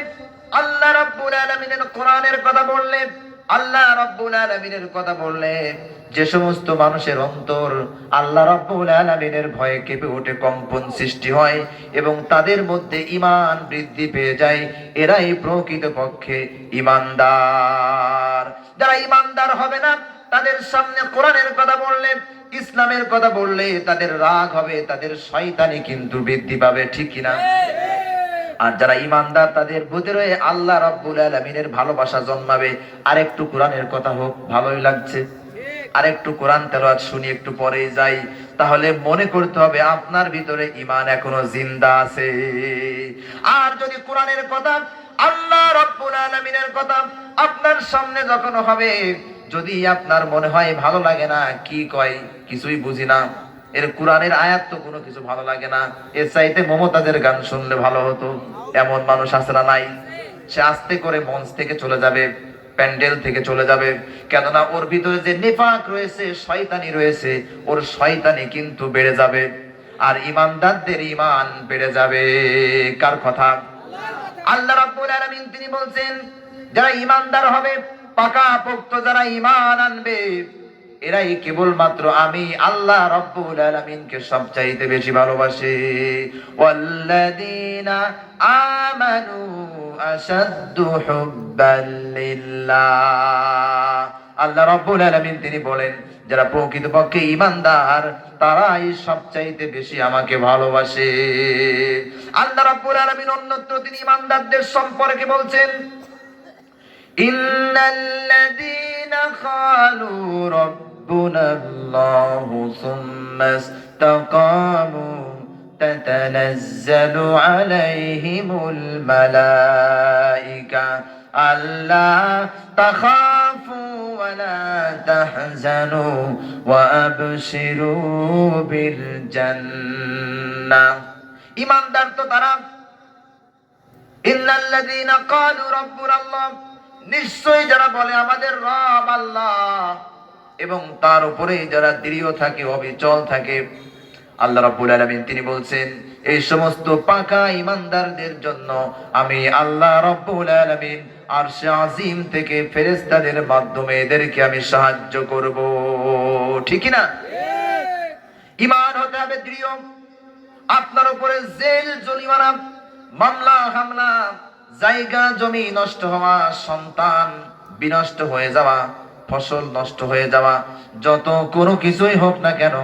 Speaker 2: আল্লাহ রাব্বুল আলামিনের কোরআনের কথা বললে, আল্লাহ রাব্বুল আলামিনের কথা বললে যে সমস্ত মানুষের অন্তর আল্লাহ রাব্বুল আলামিনের ভয়ে কেঁপে ওঠে, কম্পন সৃষ্টি হয় এবং তাদের মধ্যে ঈমান বৃদ্ধি পেয়ে যায়, এরাই প্রকৃতপক্ষে ঈমানদার। যারা ঈমানদার হবে না, তাদের সামনে কোরআনের কথা বললে, ইসলামের কথা বললে তাদের রাগ হবে, তাদের শয়তানি কিন্তু বৃদ্ধি পাবে, ঠিক কিনা? আর যারা ঈমানদার তাদের ভিতরে আল্লাহ রাব্বুল আলামিনের ভালোবাসা জন্মাবে। আরেকটু কোরআনের কথা হোক, ভালোই লাগছে, আরেকটু কোরআন তেলাওয়াত শুনি, একটু পরে যাই, তাহলে মনে করতে হবে আপনার ভিতরে ঈমান এখনো জিন্দা আছে। আর যদি কোরআনের কথা, আল্লাহ রাব্বুল আলামিনের কথা আপনার সামনে যখন হবে, যদি আপনার মনে হয় ভালো লাগে না, কি কয় কিছুই বুঝি না, এর কোরআনের আয়াত তো কোনো কিছু ভালো লাগে না, এর চাইতে মমতাজের গান শুনলে ভালো হতো, এমন মানুষ আছে না নাই? সে আস্তে করে মঞ্চ থেকে চলে যাবে, প্যান্ডেল থেকে চলে যাবে, কেননা ওর ভিতরে যে নিফাক রয়েছে, শয়তানি রয়েছে, ওর শয়তানি কিন্তু বেড়ে যাবে, আর ঈমানদারদের ঈমান বেড়ে যাবে। কার কথা? আল্লাহ রাব্বুল আলামিন তিনি বলছেন, যারা ঈমানদার হবে, পাকা পোক্ত যারা ঈমান আনবে, এরাই কেবলমাত্র আমি আল্লাহ রাব্বুল আলামিনকে সবচাইতে বেশি ভালোবাসে। ওয়াল্লাযীনা আমানু আশাদ্দু হুব্বান লিল্লাহ। আল্লাহ রাব্বুল আলামিন তিনি বলেন, যারা প্রকৃতপক্ষে ঈমানদার তারাই সবচাইতে বেশি আমাকে ভালোবাসে। আল্লাহ রাব্বুল আলামিন অন্যত্র তিনি ঈমানদারদের সম্পর্কে বলছেন, ইন্নাল্লাযীনা ক্বালু রাব্বুনাল্লাহু সুম্মা ইসতাকামু তাতানাজ্জালু আলাইহিমুল মালায়েকা আল্লা তাখাফু ওয়া লা তাহজানু ওয়া আবশিরু বিল জান্নাহ। ঈমানদার তো তারা, ইন্নাল্লাযীনা ক্বালু রাব্বুনাল্লাহ, নিশ্চয়ই যারা বলে আমাদের রব আল্লাহ, এবং তার উপরেই যারা দৃঢ় থাকে, অবিচল থাকে। আল্লাহ রাব্বুল আলামিন তিনি বলছেন, এই সমস্ত পাকা ঈমানদারদের জন্য আমি আল্লাহ রাব্বুল আলামিন আরশে আজিম থেকে ফেরেশতাদের মাধ্যমে এদেরকে আমি সাহায্য করব, ঠিক না? ঈমান হতে হবে দৃঢ়। আপনার উপরে জেল, জরিমানা, মামলা হামলা, জায়গা জমি নষ্ট হওয়া, সন্তান বিনষ্ট হয়ে যাওয়া, ফসল নষ্ট হয়ে যাওয়া, যত কোনো কিছুই হোক না কেন,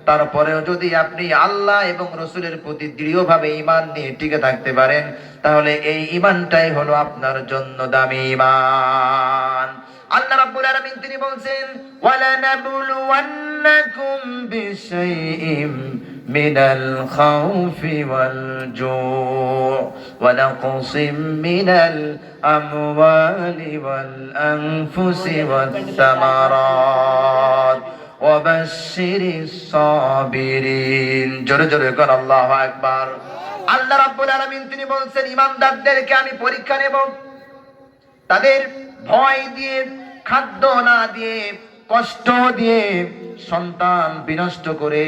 Speaker 2: তারপরেও যদি আপনি আল্লাহ এবং রাসূলের প্রতি দৃঢ়ভাবে ঈমান নিয়ে টিকে থাকতে পারেন, তাহলে এই ঈমানটাই হলো আপনার জন্য দামি ঈমান। আল্লাহ রাব্বুল আলামিন তিনি বলছেন, ওয়ালা নাবলুওয়ান্নাকুম বিশাইইম মিনাল খাউফি ওয়াল জু' ওয়া নাকসিম মিনাল আমওয়ালি ওয়াল আনফুসি ওয়াত তামারাত ওয়া বাশশিরিস সাবিরিন। জোরে জোরে কর আল্লাহু আকবার। আল্লাহ রাব্বুল আলামিন তিনি বলছেন, ঈমানদারদেরকে আমি পরীক্ষা নেব, তাদের ভয় দিয়ে, খাদ্য না দিয়ে, কষ্ট দিয়ে, সন্তান বিনষ্ট করে,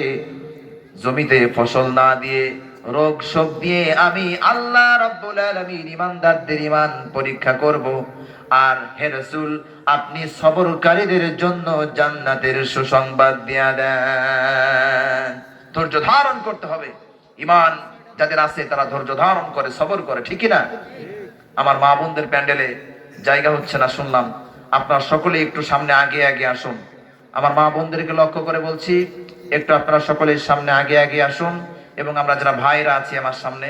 Speaker 2: জমিতে ফসল না দিয়ে, রোগ শোক দিয়ে আমি আল্লাহ রাব্বুল আলামিন ঈমানদারদের ঈমান পরীক্ষা করব। আর হে রাসূল, আপনি সবরকারীদের জন্য জান্নাতের সুসংবাদ দিয়া দেন। ধৈর্য ধারণ করতে হবে। ঈমান যাদের আছে তারা ধৈর্য ধারণ করে, সবর করে, ঠিক না? আমার মা বোনদের প্যান্ডেলে জায়গা হচ্ছে না শুনলাম, আপনারা সকলে একটু সামনে আগে আগে আসুন। আমার মা বোনদেরকে লক্ষ্য করে বলছি, একটু আপনারা সকলের সামনে আগে আগে আসুন, এবং আমরা যারা ভাইরা আছি আমার সামনে,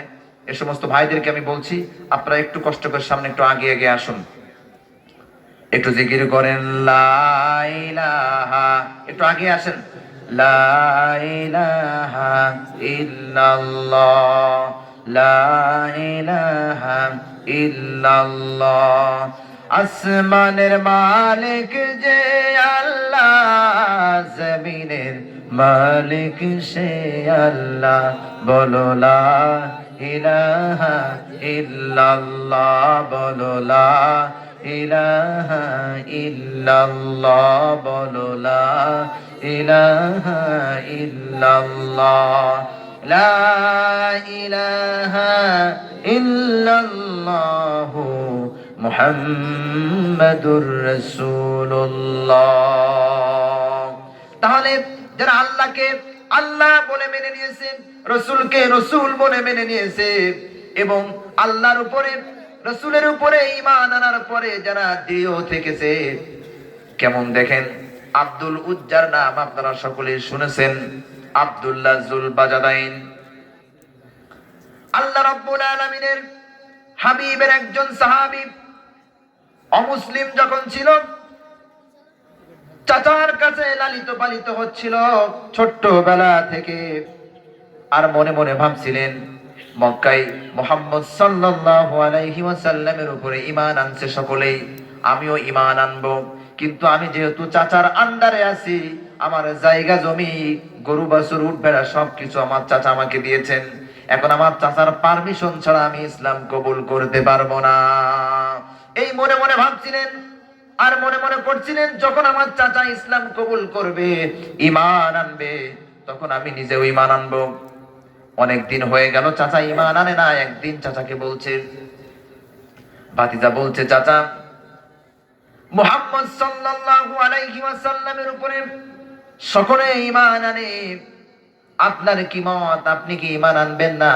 Speaker 2: এই সমস্ত ভাইদেরকে আমি বলছি, আপনারা একটু কষ্ট করে সামনে একটু আগে আগে আসুন, একটু জিকির করেন লা ইলাহা, একটু আগে আসেন, লা ইলাহা ইল্লাল্লাহ লা ইলাহা ইল্লাল্লাহ। আসমানের মালিক যে আল্লাহ, জমিনের মালিক সে আল্লাহ, বলো লা ইলাহা ইল্লাল্লাহ, বলো লা ইলাহা ইল্লাল্লাহ, বলো লা ইলাহা ইল্লাল্লাহ। লা ইলাহা ইল্লাল্লাহু মুহাম্মাদুর রাসূলুল্লাহ। তাহলে যারা আল্লাহকে আল্লাহ বলে মেনে নিয়েছে, রসুলকে রসুল বলে মেনে নিয়েছে, এবং আল্লাহর উপরে রসুলের উপরে ঈমান আনার পরে যারা দৃঢ় থেকেছে, কেমন দেখেন আব্দুল উজ্জার নাম আপনারা সকলেই শুনেছেন, আব্দুল্লাহ জুল বাজাদাইন। আল্লাহ রাব্বুল আলামিনের হাবিবের একজন সাহাবী, অমুসলিম যখন ছিল, চাচার কাছে লালিত পালিত হচ্ছিল ছোট্টবেলা থেকে, আর মনে মনে ভাবছিলেন মক্কায় মুহাম্মদ সাল্লাল্লাহু আলাইহি ওয়াসাল্লামের উপরে ঈমান আনছে সকলেই, আমিও ঈমান আনবো। কিন্তু আমি যেহেতু চাচার আন্ডারে আছি, আমার জায়গা জমি গরু বাছুর উট ভেড়া সবকিছু আমার চাচা আমাকে দিয়েছেন, এখন আমার চাচার পারমিশন ছাড়া আমি ইসলাম কবুল করতে পারবো না। এই মনে মনে ভাবছিলেন, আর মনে মনে করছিলেন যখন আমার চাচা ইসলাম কবুল করবে, ঈমান আনবে, তখন আমি নিজেও ঈমান আনবো। অনেক দিন হয়ে গেল চাচা ঈমান আনে না। একদিন চাচাকে বলছে, ভাতিজা বলছে, চাচা মুহাম্মদ সাল্লাল্লাহু আলাইহি ওয়াসাল্লামের উপরে সকলে ঈমান আনে, আপনার কি মত, আপনি কি ঈমান আনবেন না?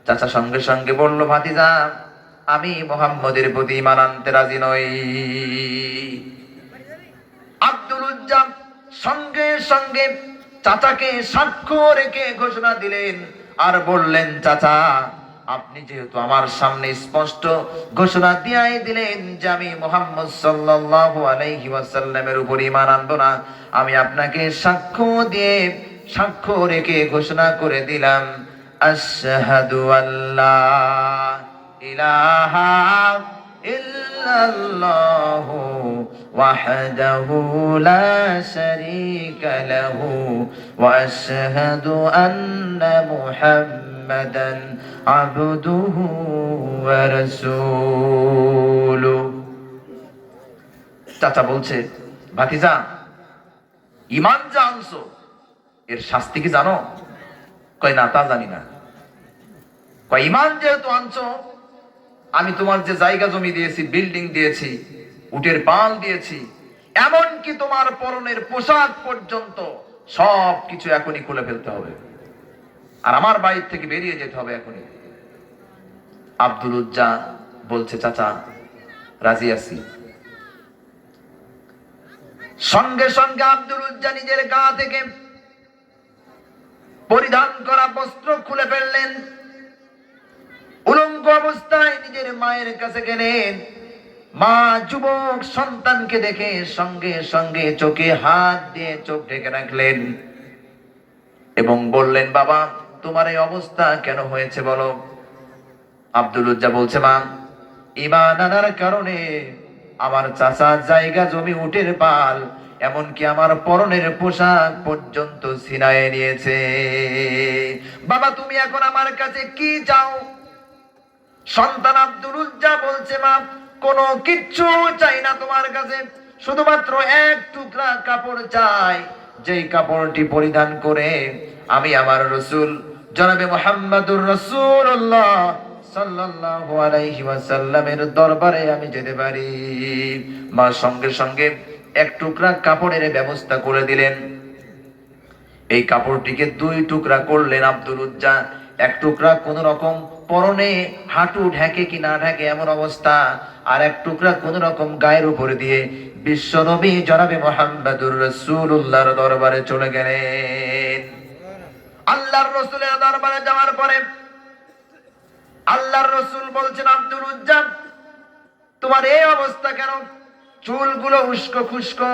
Speaker 2: চাচা সঙ্গে সঙ্গে বলল, ভাতিজা আমি মুহাম্মদের প্রতি ঈমান আনতে রাজি নই। আব্দুল উজ্জা সঙ্গে সঙ্গে চাচাকে সাক্ষ্য রেখে ঘোষণা দিলেন আর বললেন, চাচা আপনি যেহেতু আমার সামনে স্পষ্ট ঘোষণা দিয়াই দিলেন যে আমি মুহাম্মদ সাল্লাল্লাহু আলাইহি ওয়াসাল্লামের উপর ঈমান আনবো না, আমি আপনাকে সাক্ষ্য রেখে ঘোষণা করে দিলাম, আশহাদু আল্লা ইলাহা ইল্লাল্লাহু ওয়াহদাহু লা শারীকা লাহু ওয়া আশহাদু আন্না মুহাম্মাদান আবদুহু ওয়া রাসূলুহু। চাচা বলছে, ভাতিজা ঈমান যে আনছো এর শাস্তি কি জানো? কয় না, তা জানি না। কয় ঈমান যেহেতু আনছো, আমি তোমার যে জায়গা জমি দিয়েছি, বিল্ডিং দিয়েছি, উটের পাল দিয়েছি, এমনকি তোমার পরনের পোশাক পর্যন্ত সব কিছু এখনই খুলে ফেলতে হবে, আর আমার বাড়ি থেকে বেরিয়ে যেতে হবে এখনই। আব্দুল উজ্জা বলছে, চাচা রাজি আছি। সঙ্গে সঙ্গে আব্দুল উজ্জা নিজের গা থেকে পরিধান করা বস্ত্র খুলে ফেললেন, উলঙ্গ অবস্থায় নিজের মায়ের কাছে গেলেন। মা যুবক সন্তানকে দেখে সঙ্গে সঙ্গে চোখে হাত দিয়ে চোখ ঢেকে রাখলেন এবং বললেন, বাবা তোমার এই অবস্থা কেন হয়েছে বলো? আব্দুল উজ্জা বলছে, মা ঈমান আনার কারণে আমার চাচা জায়গা জমি উটের পাল এমনকি আমার পরনের পোশাক পর্যন্ত ছিনায়ে নিয়েছে। বাবা তুমি এখন আমার কাছে কি চাও? সন্তান আব্দুল উজ্জা বলছে, মা কোনো কিচ্ছু চাই না তোমার কাছে, শুধুমাত্র এক টুকরা কাপড় চাই, যেই কাপড়টি পরিধান করে আমি আমার রসুল জনাবে মুহাম্মাদুর রাসূলুল্লাহ সাল্লাল্লাহু আলাইহি ওয়াসাল্লামের দরবারে আমি যেতে পারি। মা সঙ্গে সঙ্গে এক টুকরা কাপড়ের ব্যবস্থা করে দিলেন। এই কাপড়টিকে দুই টুকরা করলেন আব্দুল উজ্জা। এক টুকরা কোন রকম পরনে হাঁটু ঢেকে কি না ঢেকে এমন অবস্থা, আর এক টুকরা কোন রকম গায়ের উপরে দিয়ে বিশ্বনবী জনাবে মুহাম্মাদুর রাসূলুল্লাহর দরবারে চলে গেলেন। আল্লাহর রাসূলের দরবারে যাওয়ার পরে আল্লাহর রাসূল বলছেন, আব্দুল উজ্জা তোমার এই অবস্থা কেন? চুলগুলো উস্কো খুস্কো,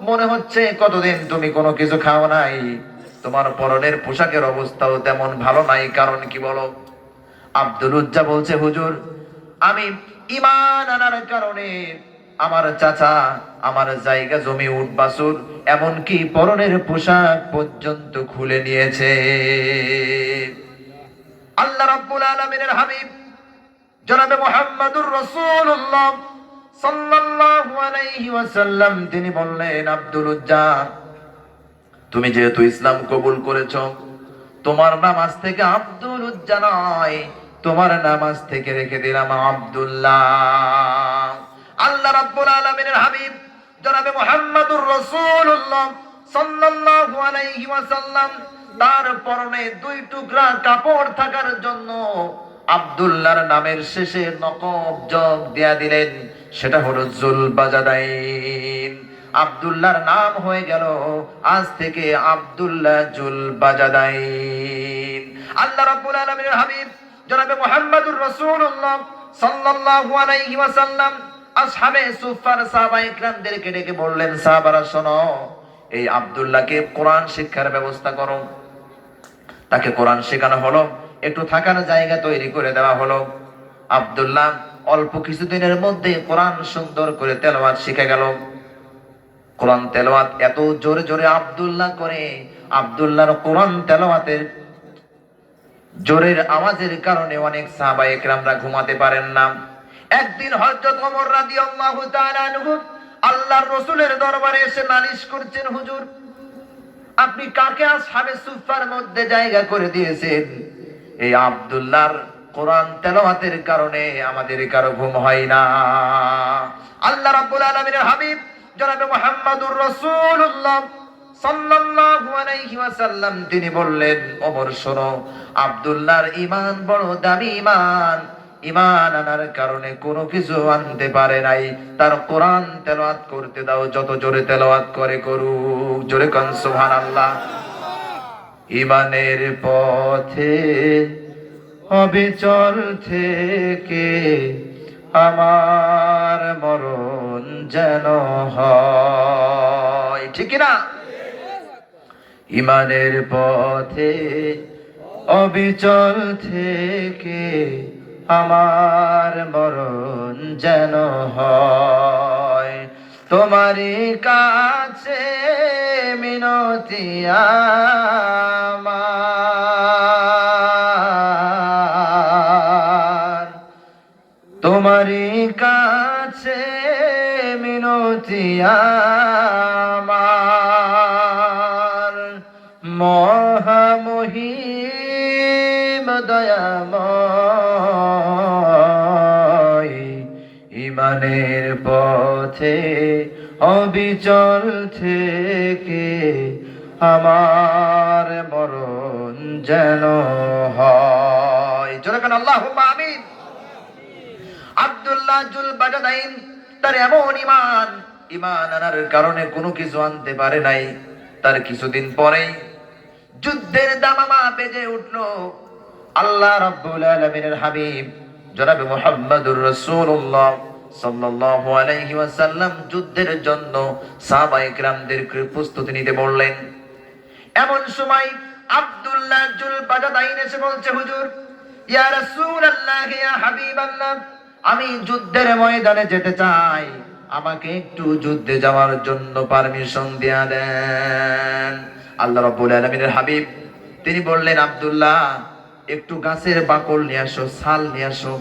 Speaker 2: মনে হচ্ছে কতদিন তুমি কোনো কিছু খাও নাই, তোমার পরনের পোশাকের অবস্থাও তেমন ভালো নাই, কারণ কি বলো? আব্দুল উজ্জা বলছে, হুজুর আমি ঈমান আনার কারণে আমার চাচা আমার জায়গা জমি উট বাছুর এমনকি পরনের পোশাক পর্যন্ত খুলে নিয়েছে। আল্লাহ রাব্বুল আলামিনের হাবিব জনাবে মুহাম্মদুর রাসূলুল্লাহ সাল্লাল্লাহু আলাইহি ওয়াসাল্লাম তিনি বললেন, আব্দুল উজ্জা তুমি যেহেতু ইসলাম কবুল করেছো, তোমার নাম আজ থেকে আব্দুল উজ্জা নয়, তোমার নাম আজ থেকে রেখে দিলাম আব্দুল্লাহ। আল্লাহ রাব্বুল আলামিনের হাবিব জনাবে মুহাম্মদুর রাসূলুল্লাহ সাল্লাল্লাহু আলাইহি ওয়াসাল্লাম তার পরনে 2 টুকরা কাপড় থাকার জন্য আব্দুল্লাহর নামের শেষে নকব যোগ দেয়া দিলেন, সেটা হলো জুলবাজাদাইন। আব্দুল্লাহর নাম হয়ে গেল আজ থেকে আব্দুল্লাহ জুলবাজাদাইন। আল্লাহ রাব্বুল আলামিনের হাবিব জনাবে মুহাম্মদুর রাসূলুল্লাহ সাল্লাল্লাহু আলাইহি ওয়াসাল্লাম আসহাবে সুফফার সাহাবায়ে কিরামদেরকে ডেকে বললেন, সাহাবারা শোনো, এই আব্দুল্লাহকে কোরআন শিক্ষার ব্যবস্থা করো। তাকে কোরআন শেখানো হলো, একটু থাকার জায়গা তৈরি করে দেওয়া হলো। আব্দুল্লাহ অল্প কিছুদিনের মধ্যে কোরআন সুন্দর করে তেলাওয়াত শিখে গেল। কোরআন তেলাওয়াত এত জোরে জোরে আব্দুল্লাহ করে, আব্দুল্লাহর কোরআন তেলাওয়াতের জোরের আওয়াজের কারণে অনেক সাহাবায়ে কেরামরা ঘুমাতে পারেন না। একদিন হযরত ওমর রাদিয়াল্লাহু তাআলা আনহু আল্লাহর রাসূলের দরবারে এসে নালিশ করছেন, হুজুর আপনি কাকে আসহাবে সুফফার মধ্যে জায়গা করে দিয়েছেন? এই আব্দুল্লাহর কোরআন তেলাওয়াতের কারণে আমাদের কারো ঘুম হয় না। আল্লাহ রাব্বুল আলামিনের হাবিব জনাবে মুহাম্মদুর রাসূলুল্লাহ সাল্লাল্লাহু আলাইহি ওয়াসাল্লাম তিনি বললেন, ওমর শোনো, আব্দুল্লাহর ঈমান বড় দামি ঈমান, ঈমান আনার কারণে কোনো কিছু আনতে পারে নাই, তার কোরআন তেলাওয়াত করতে দাও, যত জোরে তেলাওয়াত করে করুক। জোরে কোন সুবহানাল্লাহ। ঈমানের পথে অবিচল থেকে আমার মরণ যেন হয়, ঠিক না? ঈমানের পথে অবিচল থেকে আমার মরণ যেন হয়, তোমারই কাছে মিনতি আমার, তোমারই কাছে মিনতি আমার, মহামহিম দয়াময়, ঈমানের পথে অবিচল থেকে আমার মরণ যেন হয়। জোরে বলেন আল্লাহুম্মা আমিন। আব্দুল্লাহ জুলবাজাদাইন তার এমন ঈমান, ঈমান আনার কারণে কোনো কিছু আনতে পারে নাই। তার কিছুদিন পরেই যুদ্ধের দামামা বেজে উঠলো। আল্লাহ রাব্বুল আলামিনের হাবিব জনাবে মুহাম্মদুর রাসূলুল্লাহ সাল্লাল্লাহু আলাইহি ওয়াসাল্লাম যুদ্ধের জন্য সাহাবায়ে কিরামদেরকে প্রস্তুতি নিতে বললেন। এমন সময় আব্দুল্লাহ জুলবাজাদাইন এসে বলছে, হুজুর, ইয়া রাসূলুল্লাহ, ইয়া হাবিবাল্লাহ, আমি যুদ্ধের ময়দানে যেতে চাই, আমাকে একটু যুদ্ধে যাওয়ার জন্য পারমিশন দেয়া দেন। আল্লাহ রাব্বুল আলামিনের হাবিব তিনি বললেন, আব্দুল্লাহ একটু গাছের বাকল নিয়ে আসো, ছাল নিয়ে আসো।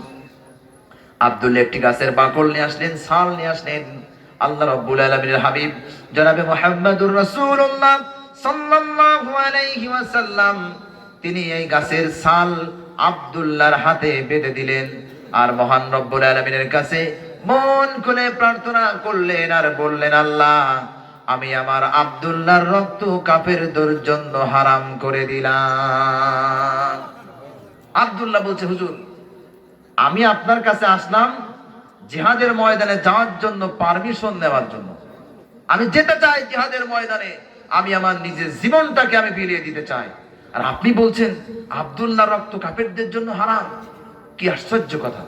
Speaker 2: আব্দুল্লাহ একটি গাছের বাকল নিয়ে আসলেন, ছাল নিয়ে আসলেন। আল্লাহ রাব্বুল আলামিনের হাবিব জনাবে মুহাম্মদুর রাসূলুল্লাহ সাল্লাল্লাহু আলাইহি ওয়াসাল্লাম তিনি এই গাছের ছাল আব্দুল্লাহর হাতে বেঁধে দিলেন, আর মহান রব্বুল আলামিনের কাছে মন খুলে প্রার্থনা করলেন আর বললেন, আল্লাহ আমি আমার আব্দুল্লাহর রক্ত কাফেরদের জন্য হারাম করে দিলাম। আব্দুল্লাহ বলছে, হুজুর আমি আপনার কাছে আসলাম জিহাদের ময়দানে যাওয়ার জন্য পারমিশন নেওয়ার জন্য, আমি যেতে চাই জিহাদের ময়দানে, আমি আমার নিজের জীবনটাকে আমি বিলিয়ে দিতে চাই, আর আপনি বলছেন আব্দুল্লাহর রক্ত কাফেরদের জন্য হারাম। কি আশ্চর্য কথা।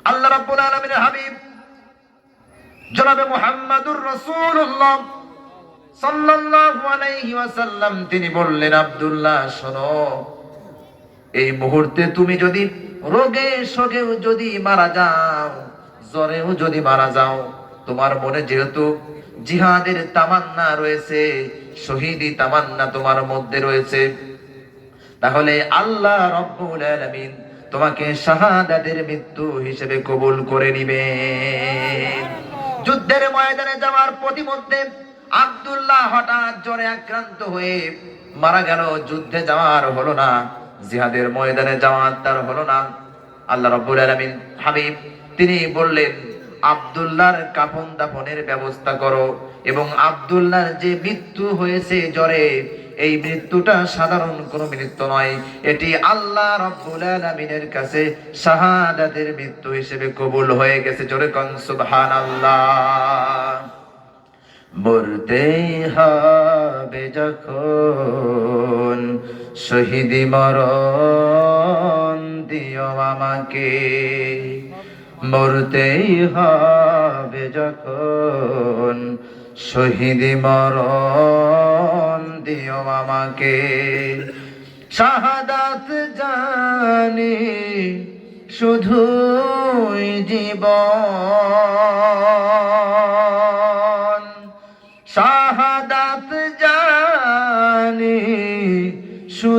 Speaker 2: আল্লাহ রাব্বুল আলামিনের হাবিব জনাবে মুহাম্মদুর রাসূলুল্লাহ সাল্লাল্লাহু আলাইহি ওয়াসাল্লাম তিনি বললেন, আব্দুল্লাহ শোনো, এই মুহূর্তে তুমি যদি রোগে শোকেও যদি মারা যাও, জ্বরেও যদি মারা যাও, তোমার মনে যেহেতু জিহাদের তামান্না রয়েছে, শহীদি তামান্না তোমার মধ্যে রয়েছে, তাহলে আল্লাহ রব্বুল আলামিন তোমাকে শাহাদাতের মৃত্যু হিসেবে কবুল করে নিবেন। যুদ্ধের ময়দানে যাওয়ার প্রতিমধ্যে আব্দুল্লাহ হঠাৎ জ্বরে আক্রান্ত হয়ে মারা গেল। যুদ্ধে যাওয়ার হলো না, জিহাদের ময়দানে যাওয়ার তার হলো না। আল্লাহ রাব্বুল আলামিন হাবিব তিনি বললেন, আব্দুল্লাহর কাফন দাফনের ব্যবস্থা করো, এবং আব্দুল্লাহর যে মৃত্যু হয়েছে জ্বরে, এই মৃত্যুটা সাধারণ কোনো মৃত্যু নয়, এটি আল্লাহ রাব্বুল আলামিনের কাছে শাহাদাতের মৃত্যু হিসেবে কবুল হয়ে গেছে। জোরে কোন সুবহানাল্লাহ। মরতে হবে যখন শহীদি মরণ দিও আমাকে, মরতেই হবে যখন শহীদি মরণ দিও আমাকে। শাহাদাত জানি শুধুই জীবন, শাহাদাত জানি